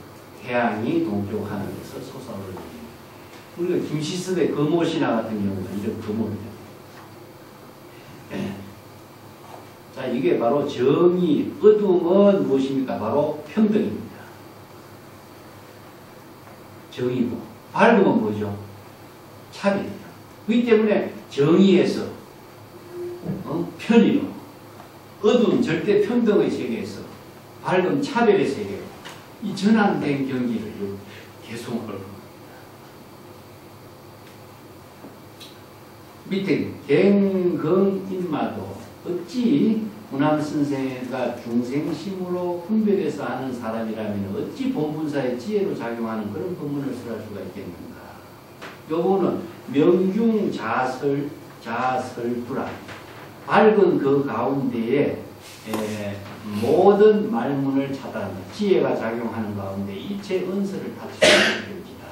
태양이 동쪽 하늘에서 솟아오르는. 우리가 김시섭의 거모신화 같은 경우는 이런 거모입니다. 자, 이게 바로 정의, 어둠은 무엇입니까? 바로 평등입니다. 정의고, 밝음은 뭐죠? 차별이다. 그렇기 때문에 정의에서, 편의로, 어둠, 절대 평등의 세계에서, 밝음, 차별의 세계로, 이 전환된 경기를 개송을 겁니다. 밑에 갱경인마도 어찌 문화선생가 중생심으로 분별해서 하는 사람이라면 어찌 본분사의 지혜로 작용하는 그런 법문을 설할 수가 있겠는가. 요거는 명중자설부라, 밝은 그 가운데에 모든 말문을 차단하는 지혜가 작용하는 가운데 이체 은서를 다칠 수 있는지라.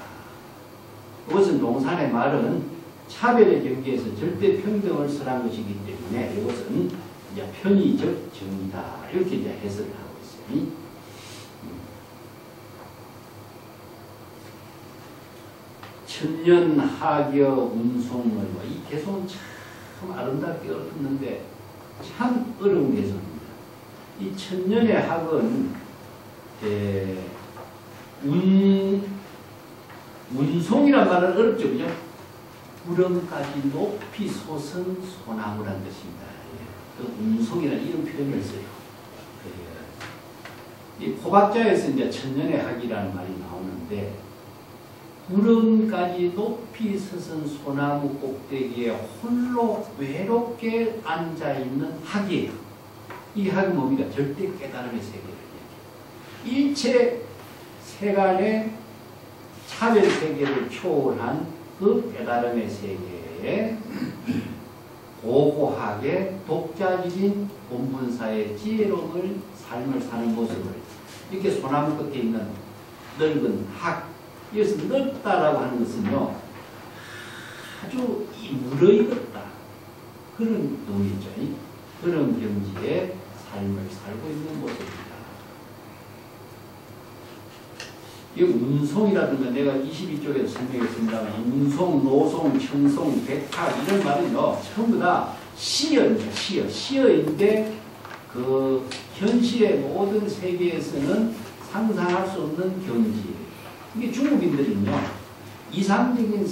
이것은 동산의 말은 차별의 경계에서 절대 평등을 설한 것이기 때문에 이것은 이제 편의적 정의다. 이렇게 이제 해석을 하고 있어요. 천년 하겨 운송을, 이 개성은 참 아름답게 읊었는데 참 어려운 개성입니다. 이 천년의 학은 운송이란 말은 어렵죠, 그죠? 구름까지 높이 솟은 소나무란 뜻입니다. 그 운송이라는 이런 표현을 써요. 이 포박자에서 이제 천년의 학이라는 말이 나오는데, 구름까지 높이 솟은 소나무 꼭대기에 홀로 외롭게 앉아있는 학이에요. 이 학은 뭡니까? 절대 깨달음의 세계를 얘기해요. 일체 세간의 차별 세계를 초월한 그 깨달음의 세계에 고고하게 독자적인 본분사의 지혜로운 삶을 사는 모습을, 이렇게 소나무 끝에 있는 넓은 학, 여기서 넓다라고 하는 것은요, 아주 무르익었다, 그런 의미죠. 그런 경지에 삶을 살고 있는 모습입니다. 이 운송이라든가 내가 22쪽에서 설명했습니다만 운송, 노송, 청송, 백탁 이런 말은요 전부 다 시어입니다. 시어인데 그 현실의 모든 세계에서는 상상할 수 없는 경지. 이게 중국인들은요 이상적인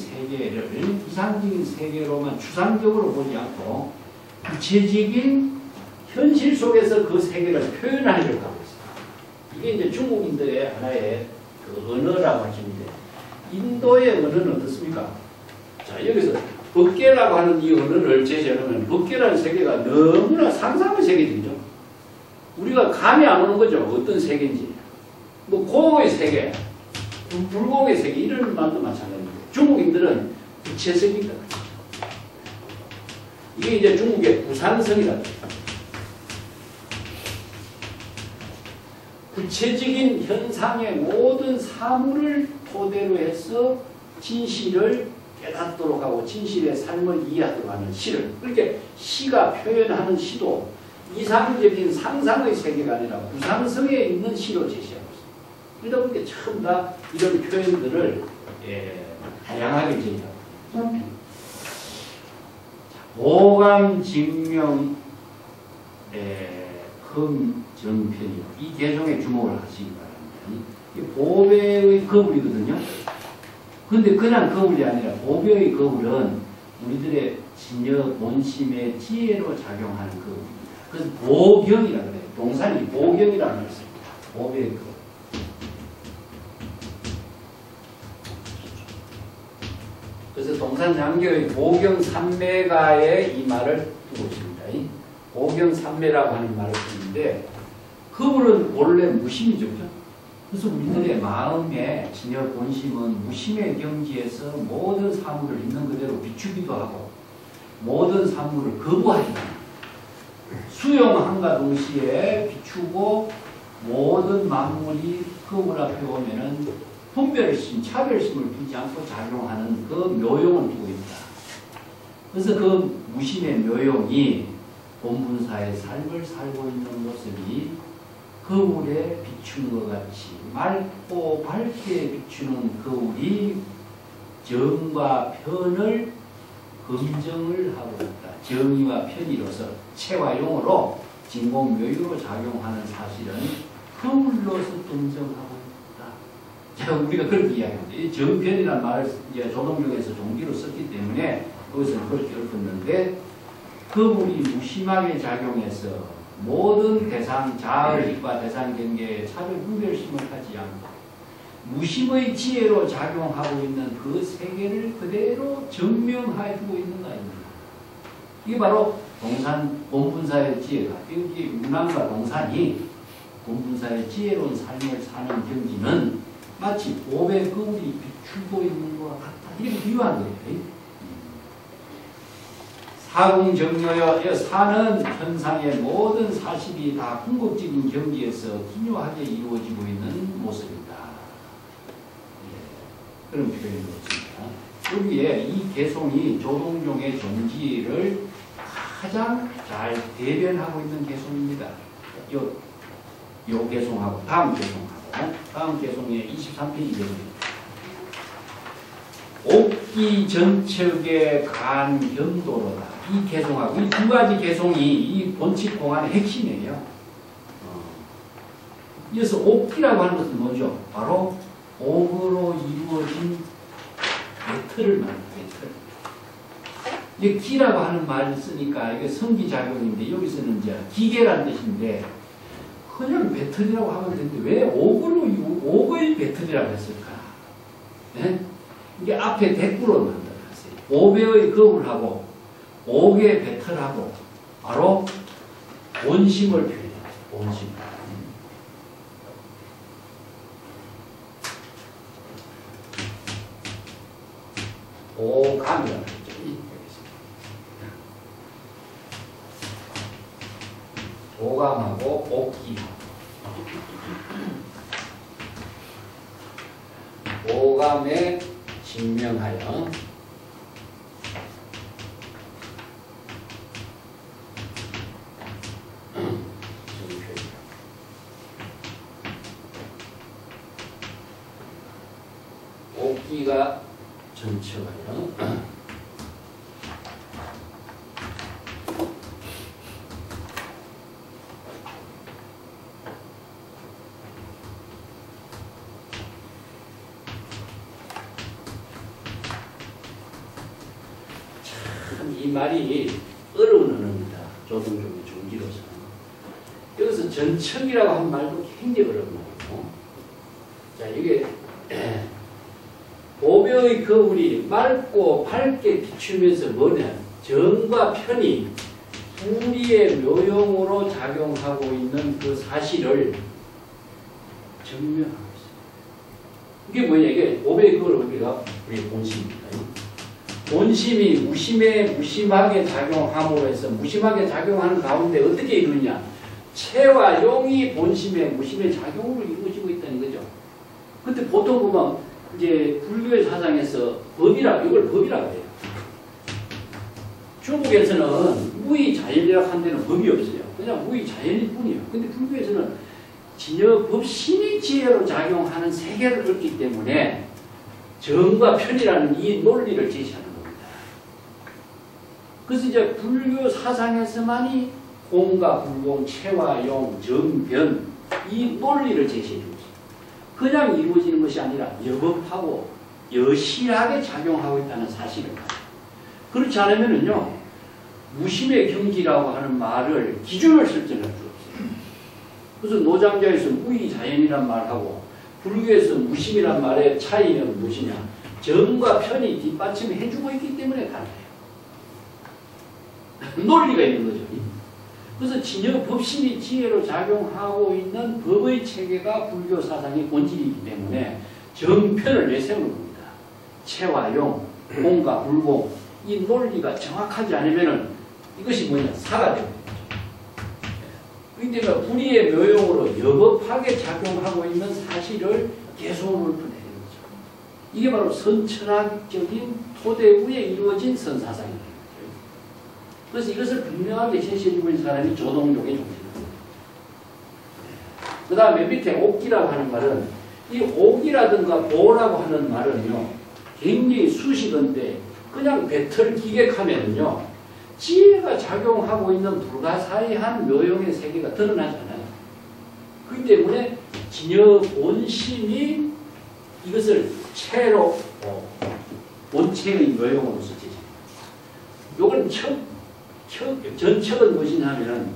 세계로만 추상적으로 보지 않고 구체적인 현실 속에서 그 세계를 표현하려고 하고 있습니다. 이게 이제 중국인들의 하나의 그 언어라고 하시는데 인도의 언어는 어떻습니까? 자 여기서 법계라고 하는 이 언어를 제시하면 법계라는 세계가 너무나 상상의 세계들이죠. 우리가 감이 안 오는 거죠. 어떤 세계인지. 뭐 공의 세계, 불공의 세계 이런 말도 마찬가지입니다. 중국인들은 구체성입니다. 이게 이제 중국의 부산성이라고 합니다. 구체적인 현상의 모든 사물을 토대로 해서 진실을 깨닫도록 하고 진실의 삶을 이해하도록 하는 시를 그렇게 시가 표현하는 시도 이상적인 상상의 세계가 아니라 구상성에 있는 시로 제시하고 있습니다. 그러다 보니까 전부 다 이런 표현들을 다양하게 제시하고 보감, 증명, 정편이요. 이 개성에 주목을 하시기 바랍니다. 이 보배의 거불이거든요. 근데 그냥 거불이 아니라 보배의 거불은 우리들의 진여 본심의 지혜로 작용하는 거불입니다. 그래서 보경이라 그래요. 동산이 보경이라는 걸 씁니다. 보배의 거불. 그래서 동산 양교의 보경 삼매가에 이 말을 두고 있습니다. 보경 삼매라고 하는 말을 쓰는데 거불은 원래 무심이죠. 그래서 우리들의 마음의 진여 본심은 무심의 경지에서 모든 사물을 있는 그대로 비추기도 하고 모든 사물을 거부하기도 합니다. 수용함과 동시에 비추고 모든 만물이 거울 앞에 오면은 분별심, 차별심을 두지 않고 작용하는 그 묘용을 두고 있다. 그래서 그 무심의 묘용이 본분사의 삶을 살고 있는 모습이 거울에 비춘 것 같이 맑고 밝게 비추는 거울이 정과 편을 검증을 하고 있다. 정의와 편의로서 체와 용으로 진공묘유로 작용하는 사실은 거울로서 검증하고 있다. 자, 우리가 그렇게 이야기합니다. 이 정편이라는 말을 이제 조동경에서 종기로 썼기 때문에 거기서 그렇게 읊었는데 거울이 무심하게 작용해서 모든 대상, 자의식과 대상 경계에 차별 분별심을 하지 않고 무심의 지혜로 작용하고 있는 그 세계를 그대로 증명해주고 있는 거 아닙니까? 이게 바로 동산 본분사의 지혜가, 여기 문항과 동산이 본분사의 지혜로운 삶을 사는 경지는 마치 보배 거울이 비추고 있는 것과 같다. 이렇게 비유한 거예요. 사공정료여, 사는 현상의 모든 사실이 다 궁극적인 경지에서 기묘하게 이루어지고 있는 모습이다. 그런 표현이 있습니다. 여기에 이 개송이 조동종의 존지를 가장 잘 대변하고 있는 개송입니다. 요 개송하고 다음 개송의 23페이지입니다. 옥기 전척의 간경도로다. 이 개송하고 이 두 가지 개송이 이 본칙 공안의 핵심이에요. 이어서 옥기라고 하는 것은 뭐죠? 바로 옥으로 이루어진 배틀을 말합니다. 배틀. 이 기라고 하는 말을 쓰니까 이게 성기작용인데 여기서는 이제 기계라는 뜻인데 그냥 배틀이라고 하면 되는데 왜 옥의 배틀이라고 했을까? 네? 이게 앞에 대꾸로 만들어놨어요. 오배의 거울하고 옥의 배틀하고 바로 본심을 표현해요. 본심. 오감이라고 했죠. 오감하고 옥기하고 오감에 증명하여 여기가 전체가요. 이 말이 어려운 언어입니다. 조동종의 종기로서는. 여기서 전척이라고 한 말도 굉장히 어려운 말이고. 자, 이게 보배의 거울이 맑고 밝게 비추면서 뭐냐? 정과 편이 우리의 묘용으로 작용하고 있는 그 사실을 증명하고 있어요. 이게 뭐냐? 이게 보배의 거울 우리가 우리의 본심입니다. 본심이 무심하게 작용함으로 해서 무심하게 작용하는 가운데 어떻게 이루느냐? 체와 용이 본심의 무심의 작용으로 이루어지고 있다는 거죠. 근데 보통 보면 이제 불교의 사상에서 이걸 법이라고 해요. 중국에서는 무의자연이라고 한 데는 법이 없어요. 그냥 무의자연일 뿐이에요. 근데 불교에서는 진여법신의 지혜로 작용하는 세계를 얻기 때문에 정과 편이라는 이 논리를 제시하는 겁니다. 그래서 이제 불교 사상에서만이 공과 불공, 체와 용, 정변 이 논리를 제시해 주고 있어요. 그냥 이루어지는 것이 아니라 여법하고 여실하게 작용하고 있다는 사실을 가지고. 그렇지 않으면은요, 무심의 경지라고 하는 말을 기준을 설정할 수 없어요. 그래서 노장자에서 무의자연이란 말하고 불교에서 무심이란 말의 차이는 무엇이냐? 정과 편이 뒷받침해주고 있기 때문에 달라요. 논리가 있는 거죠. 그래서 진여 법신이 지혜로 작용하고 있는 법의 체계가 불교 사상의 본질이기 때문에 정편을 내세우는 겁니다. 체와 용, 공과 불공 이 논리가 정확하지 않으면은 이것이 뭐냐? 사가 되는 거죠. 그러니까 불의의 묘용으로 여법하게 작용하고 있는 사실을 개소문을 내는 거죠. 이게 바로 선천학적인 토대 위에 이루어진 선사상입니다. 그래서 이것을 분명하게 제시해주고 있는 사람이 조동종의 종지입니다. 그 다음에 밑에 옥기라고 하는 말은 이 옥이라든가 보라고 하는 말은요 굉장히 수식어인데 그냥 배틀 기객하면요 지혜가 작용하고 있는 불가사의한 묘용의 세계가 드러나잖아요. 그렇기 때문에 진여 본심이 이것을 체로 본체의 묘용으로서 제시합니다. 요건 전척은 무엇이냐 하면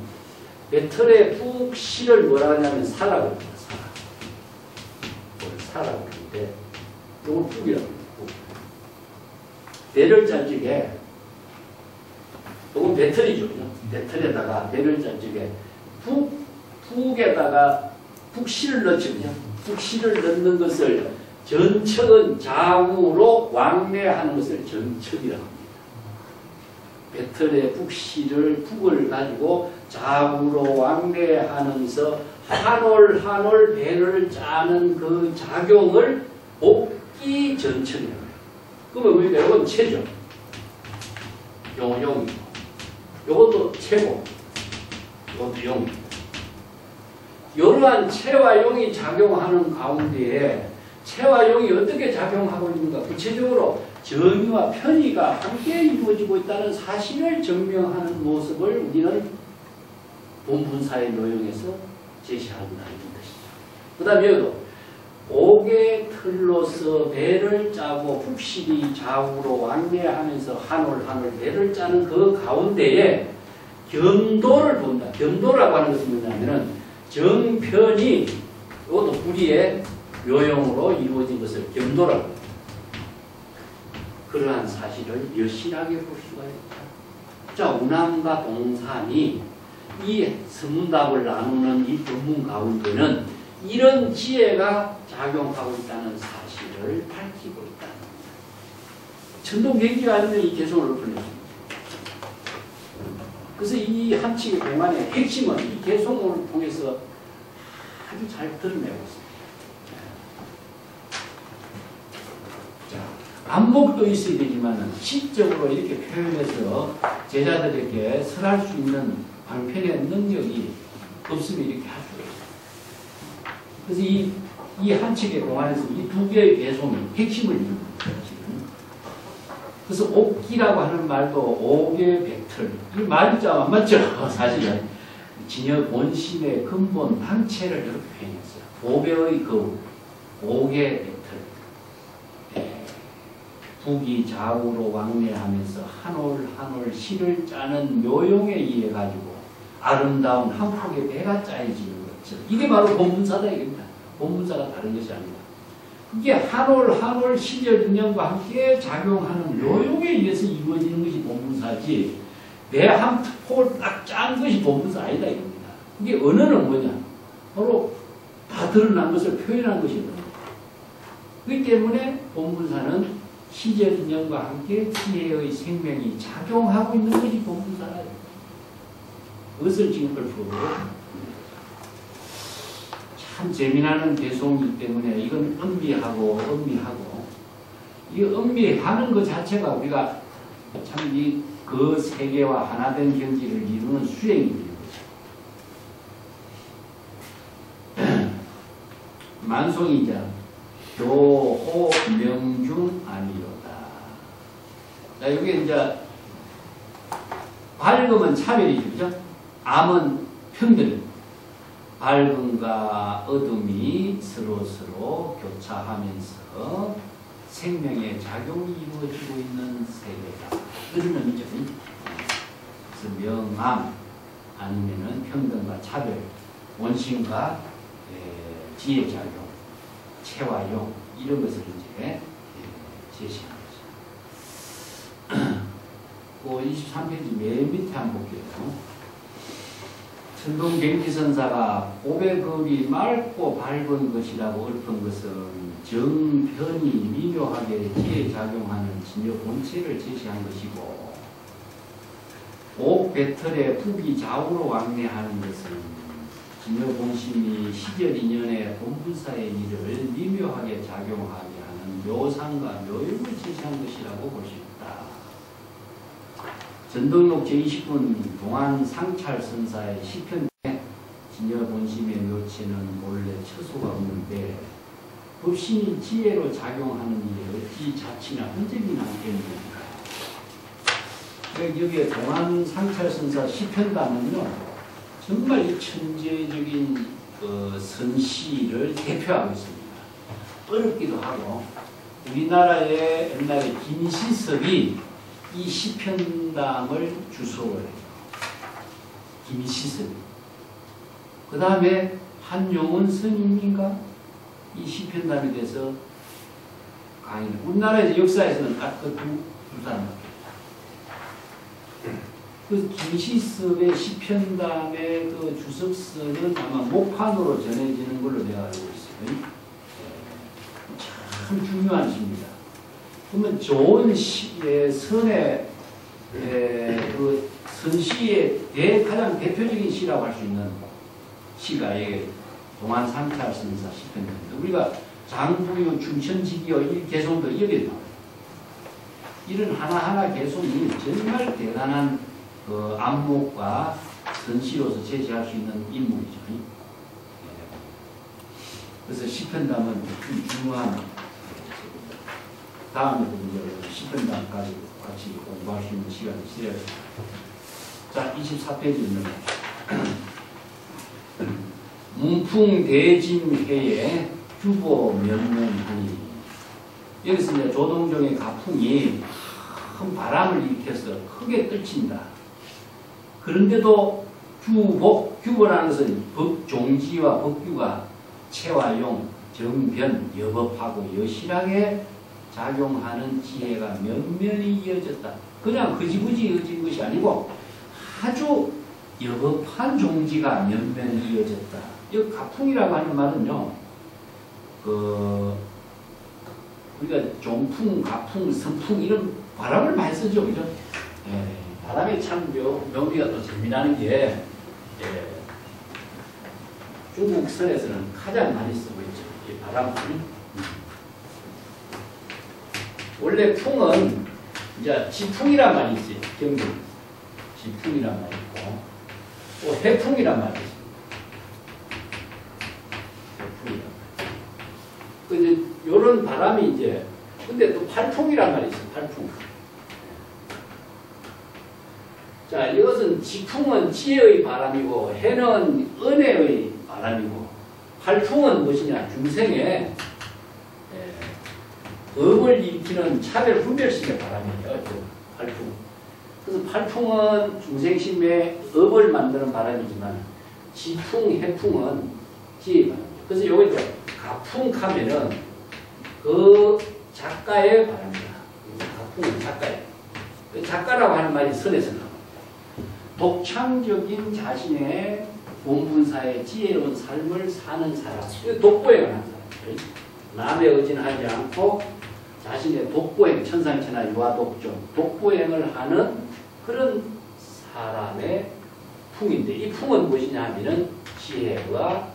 배틀의 푹실을 뭐라 하냐면 사라고 합니다. 사라고 하는데 요건 푹이라고 합니다. 배를 짤 적에 요건 배틀이죠. 배틀에다가 배를 짤 적에 푹에다가 푹실을 넣죠. 푹실을 넣는 것을 전척은 좌우로 왕래하는 것을 전척이라고 합니다. 배틀의 푹을 가지고 좌우로 왕래하면서 한올 배를 짜는 그 작용을 옥기 전척이라고 해요. 그러면 우리가 이건 체죠. 용이고 이것도 체고 이것도 용입니다. 이러한 체와 용이 작용하는 가운데에 체와 용이 어떻게 작용하고 있는가 구체적으로 정의와 편의가 함께 이루어지고 있다는 사실을 증명하는 모습을 우리는 본분사의 묘용에서 제시한다는 뜻이죠. 그 다음에 여기도 옥의 틀로서 배를 짜고 푹실이 좌우로 왕래하면서 한올 배를 짜는 그 가운데에 경도를 본다. 경도라고 하는 것은 뭐냐면은 정편이 이것도 불의의 묘용으로 이루어진 것을 경도라고 합니다. 그러한 사실을 여실하게 볼 수가 있다. 자, 운암과 동산이 이 서문답을 나누는 이 법문 가운데는 이런 지혜가 작용하고 있다는 사실을 밝히고 있다는 겁니다. 천동경기가 아니면 이 개성을 엎어냈습니다. 그래서 이 한칙의 공안의 핵심은 이 개성을 통해서 아주 잘 드러내고 있습니다. 안목도 있어야 되지만 시적으로 이렇게 표현해서 제자들에게 설할 수 있는 방편의 능력이 없으면 이렇게 할 수가 있어요. 그래서 이 이 한 척의 공안에서 이 두 개의 배송이 핵심을 이루는 거예요, 지금. 그래서 옥기라고 하는 말도 옥의 백틀. 이 말자 안 맞죠? 사실은. 진여 본심의 근본 당체를 이렇게 표현했어요. 보배의 그 옥의 백틀. 북이 좌우로 왕래하면서 한 올 한 올 시를 짜는 묘용에 의해 가지고 아름다운 한 폭의 배가 짜여지는 거죠. 이게 바로 본문사다 이겁니다. 본문사가 다른 것이 아니다. 그게 한 올 한 올 시절 인연과 함께 작용하는 묘용에 의해서 이루어지는 것이 본문사지 배 한 폭을 딱 짠 것이 본문사 아니다 이겁니다. 이게 언어는 뭐냐? 바로 다 드러난 것을 표현한 것이거든요. 그렇기 때문에 본문사는 시절 인연과 함께 지혜의 생명이 작용하고 있는 것이 본문사다. 그것을 지금 걸 풀고 참 재미나는 배송이기 때문에 이건 음미하고 이 음미하는 것 자체가 우리가 참 이 그 세계와 하나된 경지를 이루는 수행이 되는 거죠. 만송이자 교호 명중 아니로다. 자, 여기 이제 밝음은 차별이죠, 그죠? 암은 평등입니다. 밝음과 어둠이 서로 교차하면서 생명의 작용이 이루어지고 있는 세계다. 이런 의미죠. 그래서 명암 아니면은 평등과 차별, 원심과 지혜작용, 체화용 이런 것을 이제 제시한 거죠. 그 23페이지 맨 밑에 한번 볼게요. 천동경지선사가 고백업이 맑고 밝은 것이라고 읊은 것은 정변이 미묘하게 지혜작용하는 진여 본체를 제시한 것이고 옥배틀의 북이 좌우로 왕래하는 것은 진여 본심이 시절 인연의 본분사의 일을 미묘하게 작용하게 하는 묘상과 묘용을 제시한 것이라고 볼 수 있다. 전동록 제20분 동안 상찰선사의 시편에 진여 본심의 묘체는 본래 처소가 없는데 법신이 지혜로 작용하는 일에 어찌 자치나 흔적이 남겠는가. 여기에 동안 상찰선사 시편단은요 정말 이 천재적인 선시를 대표하고 있습니다. 어렵기도 하고 우리나라의 옛날에 김시섭이 이 시편담을 주석을 해요. 김시섭이. 그 다음에 한용운 스님인가? 이 시편담에 대해서 강의. 우리나라의 역사에서는 딱 그 두 사람밖에. 그 김시섭의 시편담의 그 주석서는 아마 목판으로 전해지는 걸로 내가 알고 있어요. 참 중요한 시입니다. 그러면 좋은 시의 선의 그 선시의 가장 대표적인 시라고 할 수 있는 시가 이게 동안상찰선사 시편입니다. 우리가 장부유, 춘천지기요, 이 개성도 여기에 나와요. 이런 하나하나 개성이 정말 대단한 그 안목과 선시로서 제시할 수 있는 인물이죠. 그래서 시편담은 좀 중요한 다음에도 이제 시편담까지 같이 공부할 수 있는 시간이 있어야 됩니다. 자, 24페이지입니다. 문풍대진해에 규보 면면하니. 여기서 이제 조동종의 가풍이 큰 바람을 일으켜서 크게 떨친다. 그런데도 규보라는 것은 법종지와 법규가 체화용, 정변, 여법하고 여실하게 작용하는 지혜가 면면이 이어졌다. 그냥 그지그지 이어진 것이 아니고 아주 여법한 종지가 면면이 이어졌다. 이 가풍이라고 하는 말은요, 우리가 종풍, 가풍, 선풍 이런 바람을 많이 쓰죠, 그죠? 예, 바람이 참 묘미가 또 재미나는 게, 중국선에서는 가장 많이 쓰고 있죠. 이 바람을. 원래 풍은 이제 지풍이란 말이 있어요. 경기. 지풍이란 말이 있고, 또 해풍이란 말이 있습니다. 해풍이란 말. 그 이제 요런 바람이 이제 근데 또 팔풍이란 말이 있어요. 팔풍. 자, 이것은 지풍은 지혜의 바람이고 해는 은혜의 바람이고 팔풍은 무엇이냐? 중생의 업을 일으키는 차별 분별심의 바람이에요. 팔풍. 그래서 팔풍은 중생심의 업을 만드는 바람이지만 지풍, 해풍은 지혜의 바람이에요. 그래서 요거 이제 가풍하면은 그 작가의 바람이다. 가풍은 작가예요. 작가라고 하는 말이 선에서 나옵니다. 독창적인 자신의 본분사의 지혜로운 삶을 사는 사람. 독보행을 하는 사람. 남의 의지는 하지 않고 자신의 독보행, 천상천하 유아독종, 독보행을 하는 그런 사람의 풍인데 이 풍은 무엇이냐 하면은 지혜와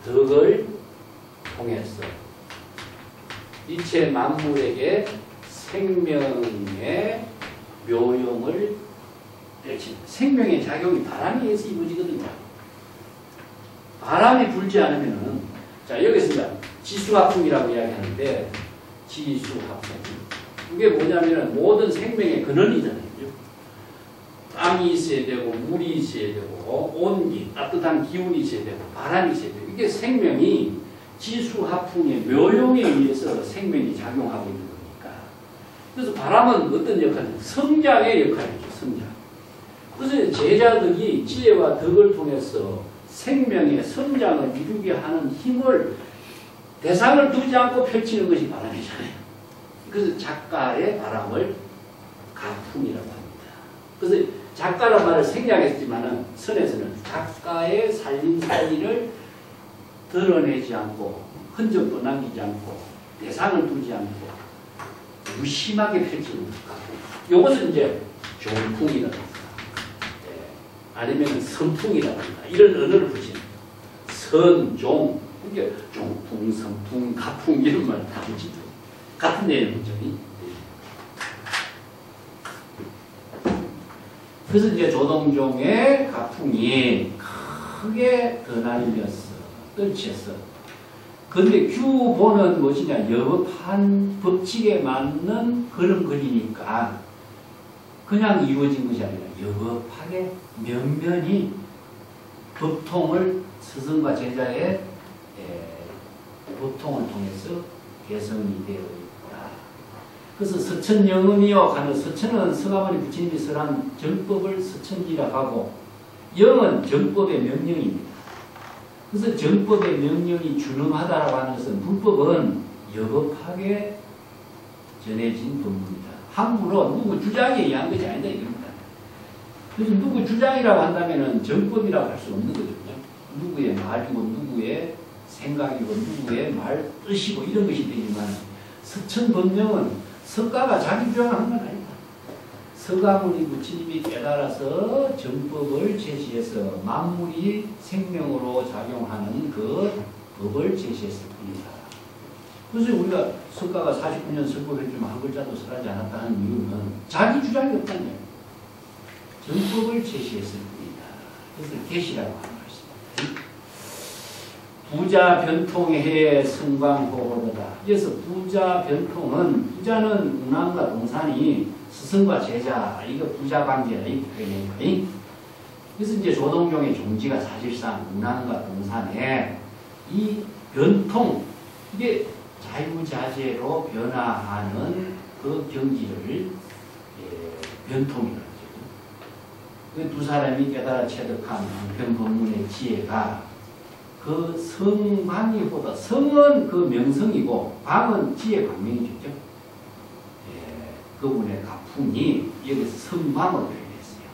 덕을 통해서 이체 만물에게 생명의 묘용을 펼친다. 생명의 작용이 바람에 의해서 이루어지거든요. 바람이 불지 않으면은 자 여기서 지수화풍이라고 이야기하는데 지수화풍 이게 뭐냐면은 모든 생명의 근원이잖아요. 땀이 있어야 되고 물이 있어야 되고 온기 따뜻한 기운이 있어야 되고 바람이 있어야 되고 이게 생명이 지수화풍의 묘용에 의해서 생명이 작용하고 있는 거니까. 그래서 바람은 어떤 역할이냐? 성장의 역할이죠. 성장. 그래서 제자들이 지혜와 덕을 통해서 생명의 성장을 이루게 하는 힘을 대상을 두지 않고 펼치는 것이 바람이잖아요. 그래서 작가의 바람을 가풍이라고 합니다. 그래서 작가란 말을 생략했지만은 선에서는 작가의 살림 사이를 드러내지 않고 흔적도 남기지 않고 대상을 두지 않고 무심하게 펼치는 가풍. 요것은 이제 종풍이라고 합니다. 아니면 선풍이라고 합니다. 이런 언어를 붙이는 선, 종, 이게 종풍, 선풍, 가풍 이런 말 다 붙이죠. 같은 내용이죠. 그래서 이제 조동종의 가풍이 크게 드날렸어. 떨쳤어. 근데 규보는 무엇이냐? 여법한 법칙에 맞는 그런 글이니까 그냥 이루어진 것이 아니라 여법하게 면면이 법통을 스승과 제자의 법통을 통해서 개성이 되어 있다. 그래서 서천영음이요 하는 서천은 서가모니 부처님이 설한 정법을 서천지라고 하고 영은 정법의 명령입니다. 그래서 정법의 명령이 준엄하다라고 하는 것은 문법은 여법하게 전해진 법문이다. 함부로 누구 주장에 의한 것이 아니다 이겁니다. 그래서 누구 주장이라고 한다면은 정법이라고 할 수 없는 거죠. 누구의 말이고 누구의 생각이고 누구의 말 뜻이고 이런 것이 되지만 서천법령은 석가가 자기 주장을 한 건 아니다. 서가모니 부처님이 깨달아서 정법을 제시해서 만물이 생명으로 작용하는 그 법을 제시했을 뿐이다. 그래서 우리가 석가가 49년 설법했지만 한 글자도 설하지 않았다는 이유는 자기 주장이 없다는 거예요. 정법을 제시했을 뿐이다. 그래서 계시라고 하는 것입니다. 부자 변통해 승광호호로다. 그래서 부자 변통은 부자는 운항과 동산이 스승과 제자 이거 부자 관계다 이 표현이에요. 그래서 이제 조동종의 종지가 사실상 운항과 동산에 이 변통 이게 자유자재로 변화하는 그 경지를 변통이라고 하죠. 두 사람이 깨달아 체득한 방편법문의 지혜가 그 성방이보다 성은 그 명성이고 방은 지혜 강명이죠. 그분의 가풍이 여기서 성방을 표현했어요.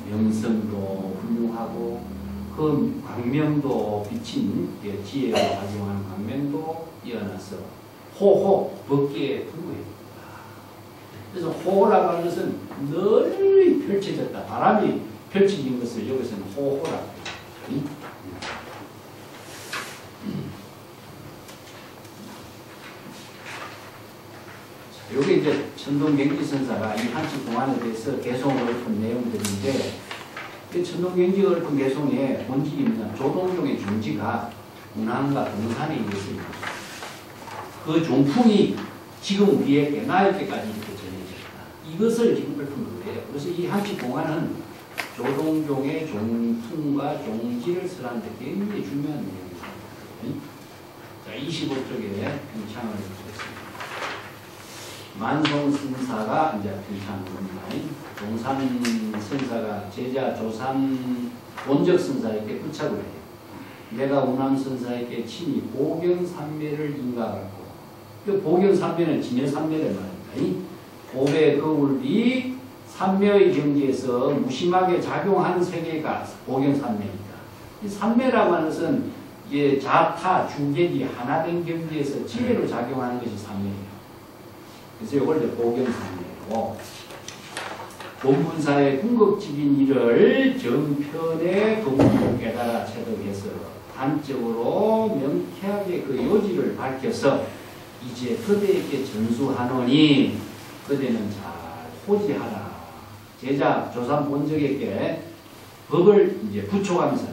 명성도 훌륭하고 그 광명도 비친 지혜로 작용하는 광명도 이어나서 호호 법계에 불구했다. 그래서 호호라고 하는 것은 널리 펼쳐졌다. 바람이 펼쳐진 것을 여기서는 호호라고 해요. 여기 이제 천동경지선사가 이 한식 공안에 대해서 개송을 한 내용들인데 천동경지 얽은 개송의 본질이 뭐냐? 조동종의 종지가 운항과 동산에 있습니다. 그 종풍이 지금 우리에게 나을 때까지 이렇게 전해졌다. 이것을 지금 읊은 거예요. 그래서 이 한치공안은 조동종의 종풍과 종지를 설하는데 굉장히 중요한 내용입니다. 자, 25쪽에 평창을 했습니다. 만송선사가 이제 평창을 합니다. 동산선사가 제자 조산 본적선사에게 부착을 해요. 내가 운암선사에게 친히 보경산매를 인가하고, 그 보경산매는 진여산매를 말합니다. 보배 거울이 산매의 경지에서 무심하게 작용하는 세계가 보경산매입니다. 이 산매라고 하는 것은 자타, 주객이 하나 된 경지에서 지혜로 작용하는 것이 산매예요. 그래서 이걸 이제 보경산매고, 본분사의 궁극적인 일을 정편의 법문을 깨달아 체득해서 단적으로 명쾌하게 그 요지를 밝혀서 이제 그대에게 전수하노니 그대는 잘 호지하라. 제자 조산 본적에게 법을 이제 붙여가면서,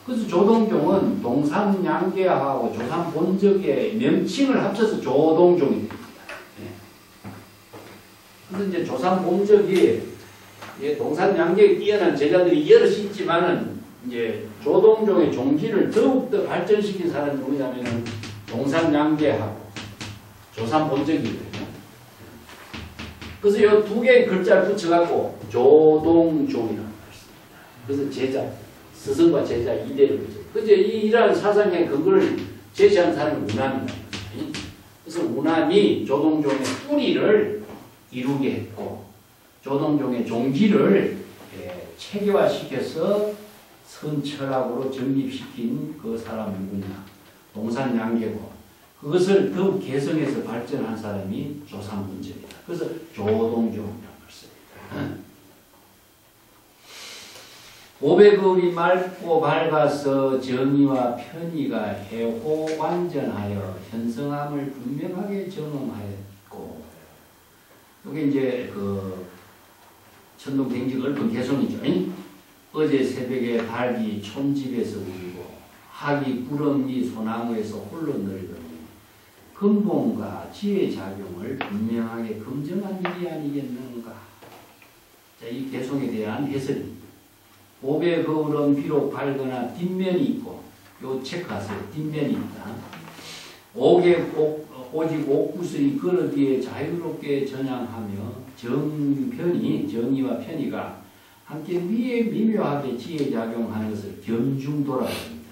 그래서 조동종은 동산양계하고 조산 본적의 명칭을 합쳐서 조동종이 됩니다. 그래서 이제 조산 본적이 동산양계에 뛰어난 제자들이 여럿이 있지만은 이제 조동종의 종지를 더욱더 발전시킨 사람이 누구냐면은 동산양계하고 조산 본적이거든요. 그래서 이 두 개의 글자를 붙여갖고 조동종이라고 했습니다. 그래서 제자, 스승과 제자 이대를 붙여. 그래서 이러한 사상의 근거를 제시한 사람이 운암입니다. 그래서 운암이 조동종의 뿌리를 이루게 했고, 조동종의 종지를 체계화시켜서 선철학으로 정립시킨 그 사람이 누구냐? 동산양계고, 그것을 더욱 개성해서 발전한 사람이 조산본적이다. 그래서 조동종이라고 했습니다. 오백거울이 맑고 밝아서 정의와 편의가 해호완전하여 현성함을 분명하게 경험하였고, 이게 이제 그 천동댕직 읊은 개성이죠. 어제 새벽에 닭이 촌집에서 울고 학이 꾸러미 소나무에서 홀로 늘더니 근본과 지혜 작용을 분명하게 검증한 일이 아니겠는가. 자, 이 개성에 대한 해설입니다. 오배 거울은 비록 밝거나 뒷면이 있고, 요 체크하세요. 뒷면이 있다. 오직 옥구슬이 그러기에 자유롭게 전향하며 정편이, 정의와 편의가 함께 위에 미묘하게 지혜작용하는 것을 경중도라고 합니다.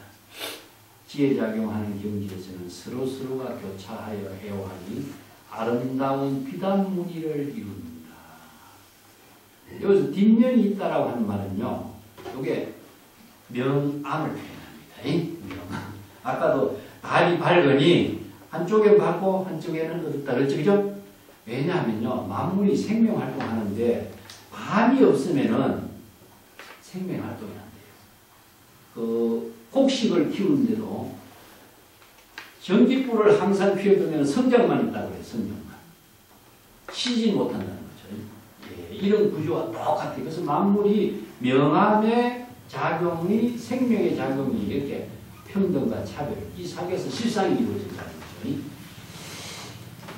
지혜작용하는 경지에서는 서로서로가 교차하여 해오하니 아름다운 비단무늬를 이룬다. 여기서 뒷면이 있다라고 하는 말은요, 이게 명암을 표현합니다. 아까도 달이 밝으니 한쪽에 밝고 한쪽에는 어둡다 그랬죠, 그죠? 왜냐하면요, 만물이 생명활동하는데 밤이 없으면은 생명활동이 안 돼요. 그 곡식을 키우는데도 전기불을 항상 피워두면 성장만 있다고 해요. 성장만. 쉬지 못한다는 거죠. 예, 이런 구조와 똑같아요. 그래서 만물이 명암의 작용이, 생명의 작용이 이렇게 평등과 차별, 이 사계에서 실상이 이루어진다는 거죠.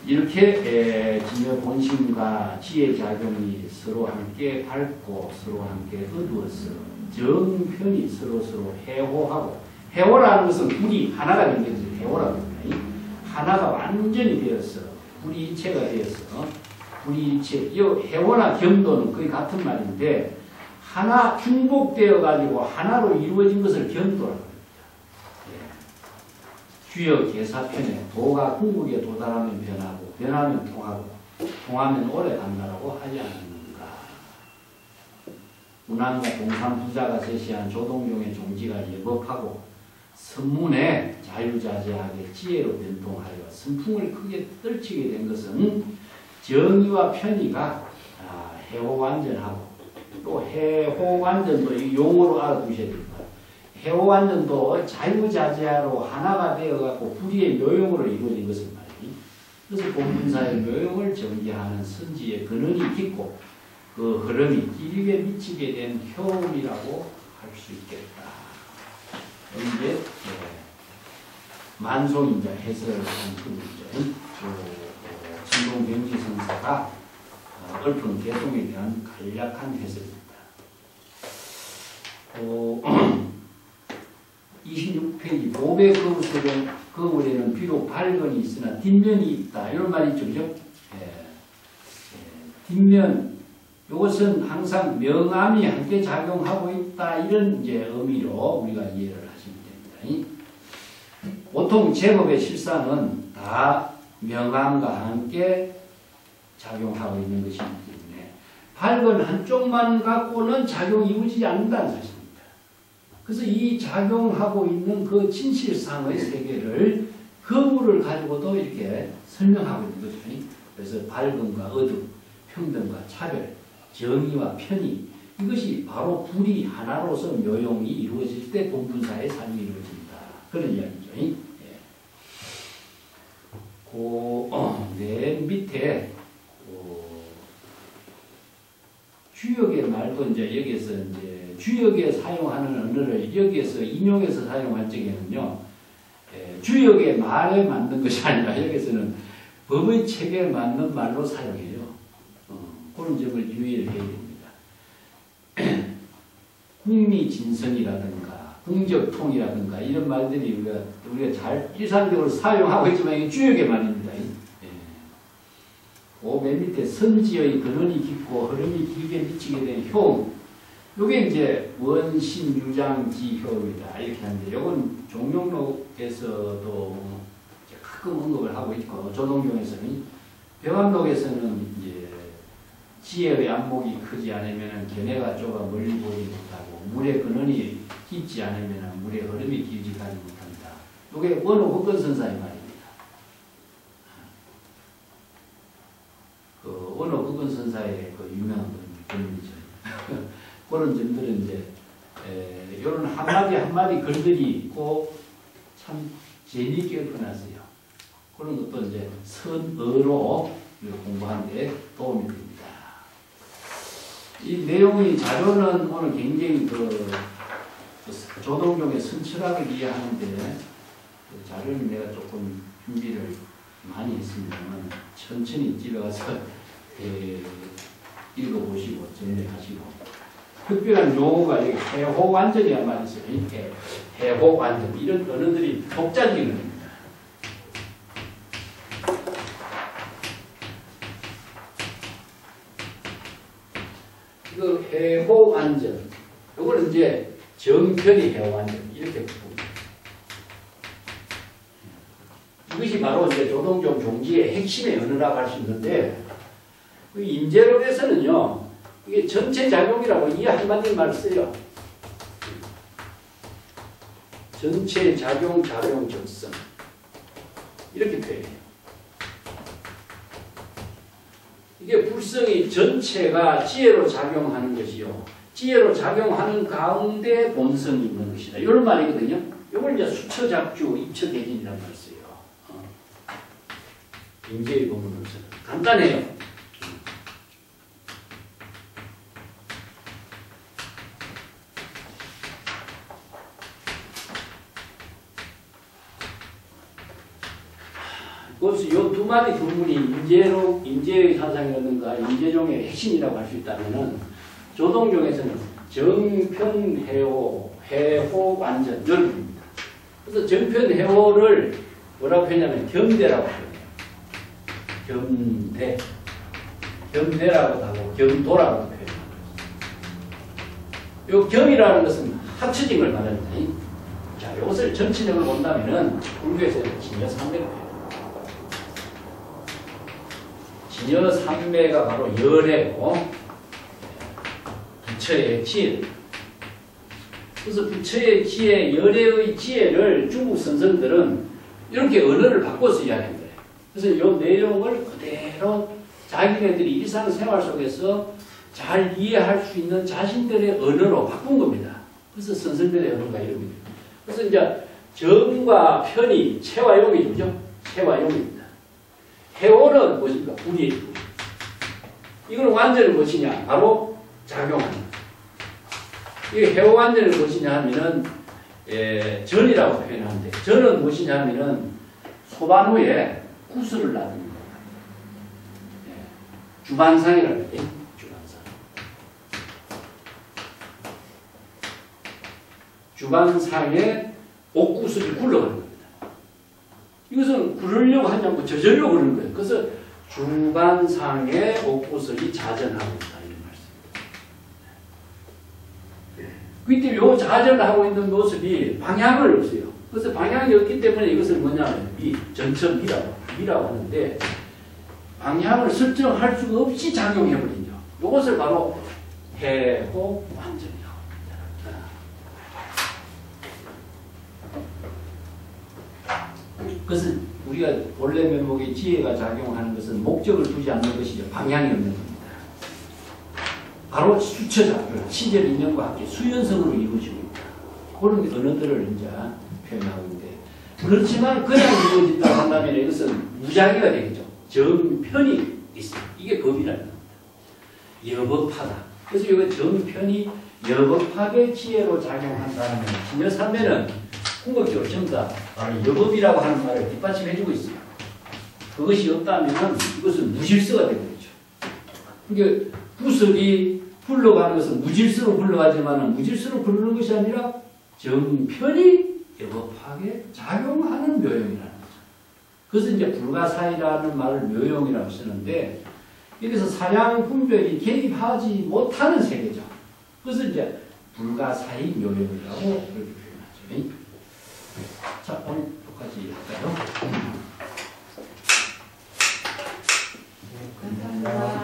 이렇게 진여 본심과 지혜 작용이 서로 함께 밝고 서로 함께 어두워서 정편이 서로 해호하고, 해호라는 것은 불이 하나가 된 것을 해호라고 합니다. 하나가 완전히 되어서 불이 일체가 되어서 불이 일체, 이 해호나 겸도는 거의 같은 말인데 하나 중복되어 가지고 하나로 이루어진 것을 겸도라고 합니다. 주역 계사편에 도가 궁극에 도달하면 변하고 변하면 통하고 통하면 오래 간다라고 하지 않는가. 운암과 동산 부자가 제시한 조동종의 종지가 예법하고 선문에 자유자재하게 지혜로 변동하여 선풍을 크게 떨치게 된 것은 정의와 편의가 해호완전하고, 또 해호완전도 이 용어로 알아두셔야 됩니다. 해호완전도 자유자재하로 하나가 되어갖고 불의의 묘용으로 이루어진 것을 말이지. 그래서 본문사의 묘용을 전개하는 선지의 근원이 깊고 그 흐름이 기력에 미치게 된 효험이라고 할 수 있겠다. 이게 만송인자 해설을 한 분이죠. 진동병지 선사가 얽힌 개송에 대한 간략한 해설입니다. 26페이지 보배 거울에는 비록 발건이 있으나 뒷면이 있다. 이런 말이 있죠. 그죠? 뒷면, 이것은 항상 명암이 함께 작용하고 있다. 이런 이제 의미로 우리가 이해를 하시면 됩니다. 보통 제법의 실상은 다 명암과 함께 작용하고 있는 것이기 때문에 발건 한쪽만 갖고는 작용이 이루어지지 않는다는 사실입니다. 그래서 이 작용하고 있는 그 진실상의 세계를 거울을 가지고도 이렇게 설명하고 있는 거죠. 그래서 밝음과 어둠, 평등과 차별, 정의와 편의, 이것이 바로 불이 하나로서 묘용이 이루어질 때 본분사의 삶이 이루어진다. 그런 이야기죠. 맨 밑에 주역의 말도 이제 여기에서 이제 주역에 사용하는 언어를 여기에서 인용해서 사용할 적에는요, 주역의 말에 맞는 것이 아니라 여기서는 법의 체계에 맞는 말로 사용해요. 그런 점을 유의를 해야 됩니다. 국리진선이라든가 궁적통이라든가 이런 말들이 우리가 잘 일상적으로 사용하고 있지만 이게 주역의 말입니다. 맨 밑에 선지의 근원이 깊고 흐름이 길게 미치게 된 효음, 이게 이제 원심유장지효입니다. 이렇게 하는데 이건 종용록에서도 가끔 언급을 하고 있고 조동용에서는, 병암록에서는 이제 지혜의 안목이 크지 않으면 견해가 좁아 멀리 보지 못하고 물의 근원이 깊지 않으면 물의 흐름이 길지 가지 못한다. 이게 원호법권선사의 말입니다. 그 원호법권선사의 그 유명한 글이죠. 그런 점들은 이제 이런 한마디 한마디 글들이 있고 참 재미있게 펴놨어요. 그런 것도 이제 선어로 공부하는 데 도움이 됩니다. 이 내용의 자료는 오늘 굉장히 그 조동종의 선철학을 이해하는데 그 자료는 내가 조금 준비를 많이 했습니다만 천천히 집에 가서 읽어보시고 정리하시고, 특별한 용어가 여기 해호완전이란 말이 있어요. 해호완전, 이런 언어들이 독자적인 언어입니다. 이거 해호완전, 이거는 이제 정편이 해호완전 이렇게 봅니다. 이것이 바로 이제 조동종 종지의 핵심의 언어라고 할 수 있는데, 그 임재록에서는요, 이게 전체 작용이라고 이 한마디 말을 써요. 전체 작용, 작용, 적성. 이렇게 표현해요. 이게 불성이 전체가 지혜로 작용하는 것이요, 지혜로 작용하는 가운데 본성이 있는 것이다. 이런 말이거든요. 이걸 이제 수처작주, 입처대진이라는 말을 써요. 임재의 본문으로서는. 간단해요. 그래서 이 두 마디 부분이 임재의 사상이라든가 임재종의 핵심이라고 할 수 있다면은, 조동종에서는 정편해호, 해호완전, 이런 겁니다. 그래서 정편해호를 뭐라고 표현하냐면 겸대라고 표현해요. 겸대. 겸대라고도 하고 겸도라고도 표현해요. 이 겸이라는 것은 합쳐진 걸 말합니다. 자, 이것을 전체적으로 본다면은 불교에서는 진여삼매를 표현해요. 진여삼매가 바로 열애고 부처의 지혜. 그래서 부처의 지혜, 열애의 지혜를 중국 선생들은 이렇게 언어를 바꿔서 이야기합니다. 그래서 이 내용을 그대로 자기네들이 일상생활 속에서 잘 이해할 수 있는 자신들의 언어로 바꾼 겁니다. 그래서 선생들의 언어가 이럽니다. 그래서 이제 정과 편이 체와 용이죠. 체와 용입니다. 해오는 무엇입니까? 불이에요. 이걸 완전히 무엇이냐? 바로 작용하는. 이게 해오 완전히 무엇이냐 하면은 전이라고 표현하는데, 전은 무엇이냐면은 소반후에 구슬을 놔두는 거예요. 주반상이라고 해요. 주반상. 주반상에 옥구슬이 굴러가는 겁니다. 이것은 구르려고 하지 않고 저절로 구르는 거예요. 그래서 주반상에 옥구슬이 자전하고 있다. 이런 말씀입니다. 그때 요 자전을 하고 있는 모습이 방향을 없어요. 그래서 방향이 없기 때문에 이것을 뭐냐면 미라고 하는데, 방향을 설정할 수가 없이 작용해버리죠. 이것을 바로 해고 완전이라고 합니다. 그것은 우리가 본래 면목의 지혜가 작용하는 것은 목적을 두지 않는 것이죠. 방향이 없는 겁니다. 바로 수처작용, 시절 인연과 함께 수연성으로 이루어지고 있다. 그런 언어들을 이제 표현하고 있는데, 그렇지만 그냥 이루어진다고 한다면 이것은 무작위가 되겠죠. 정편이 있어. 이게 법이라는 겁니다. 여법하다. 그래서 이거 정편이 여법하게 지혜로 작용한다는 진여삼매는 궁극적으로 전부 다 바로 여법이라고 하는 말을 뒷받침해주고 있어요. 그것이 없다면 이것은 무질서가 되겠죠. 그러니까 구슬이 흘러가는 것은 무질서로 흘러가지만 무질서로 흐르는 것이 아니라 정편이 여법하게 작용하는 묘용이라는 거죠. 그것은 이제 불가사의라는 말을 묘용이라고 쓰는데, 여기서 사량 분별이 개입하지 못하는 세계죠. 그것을 이제 불가사의 묘용이라고 그렇게 표현하죠. 자, 오늘 똑같이 할까요?
감사합니다.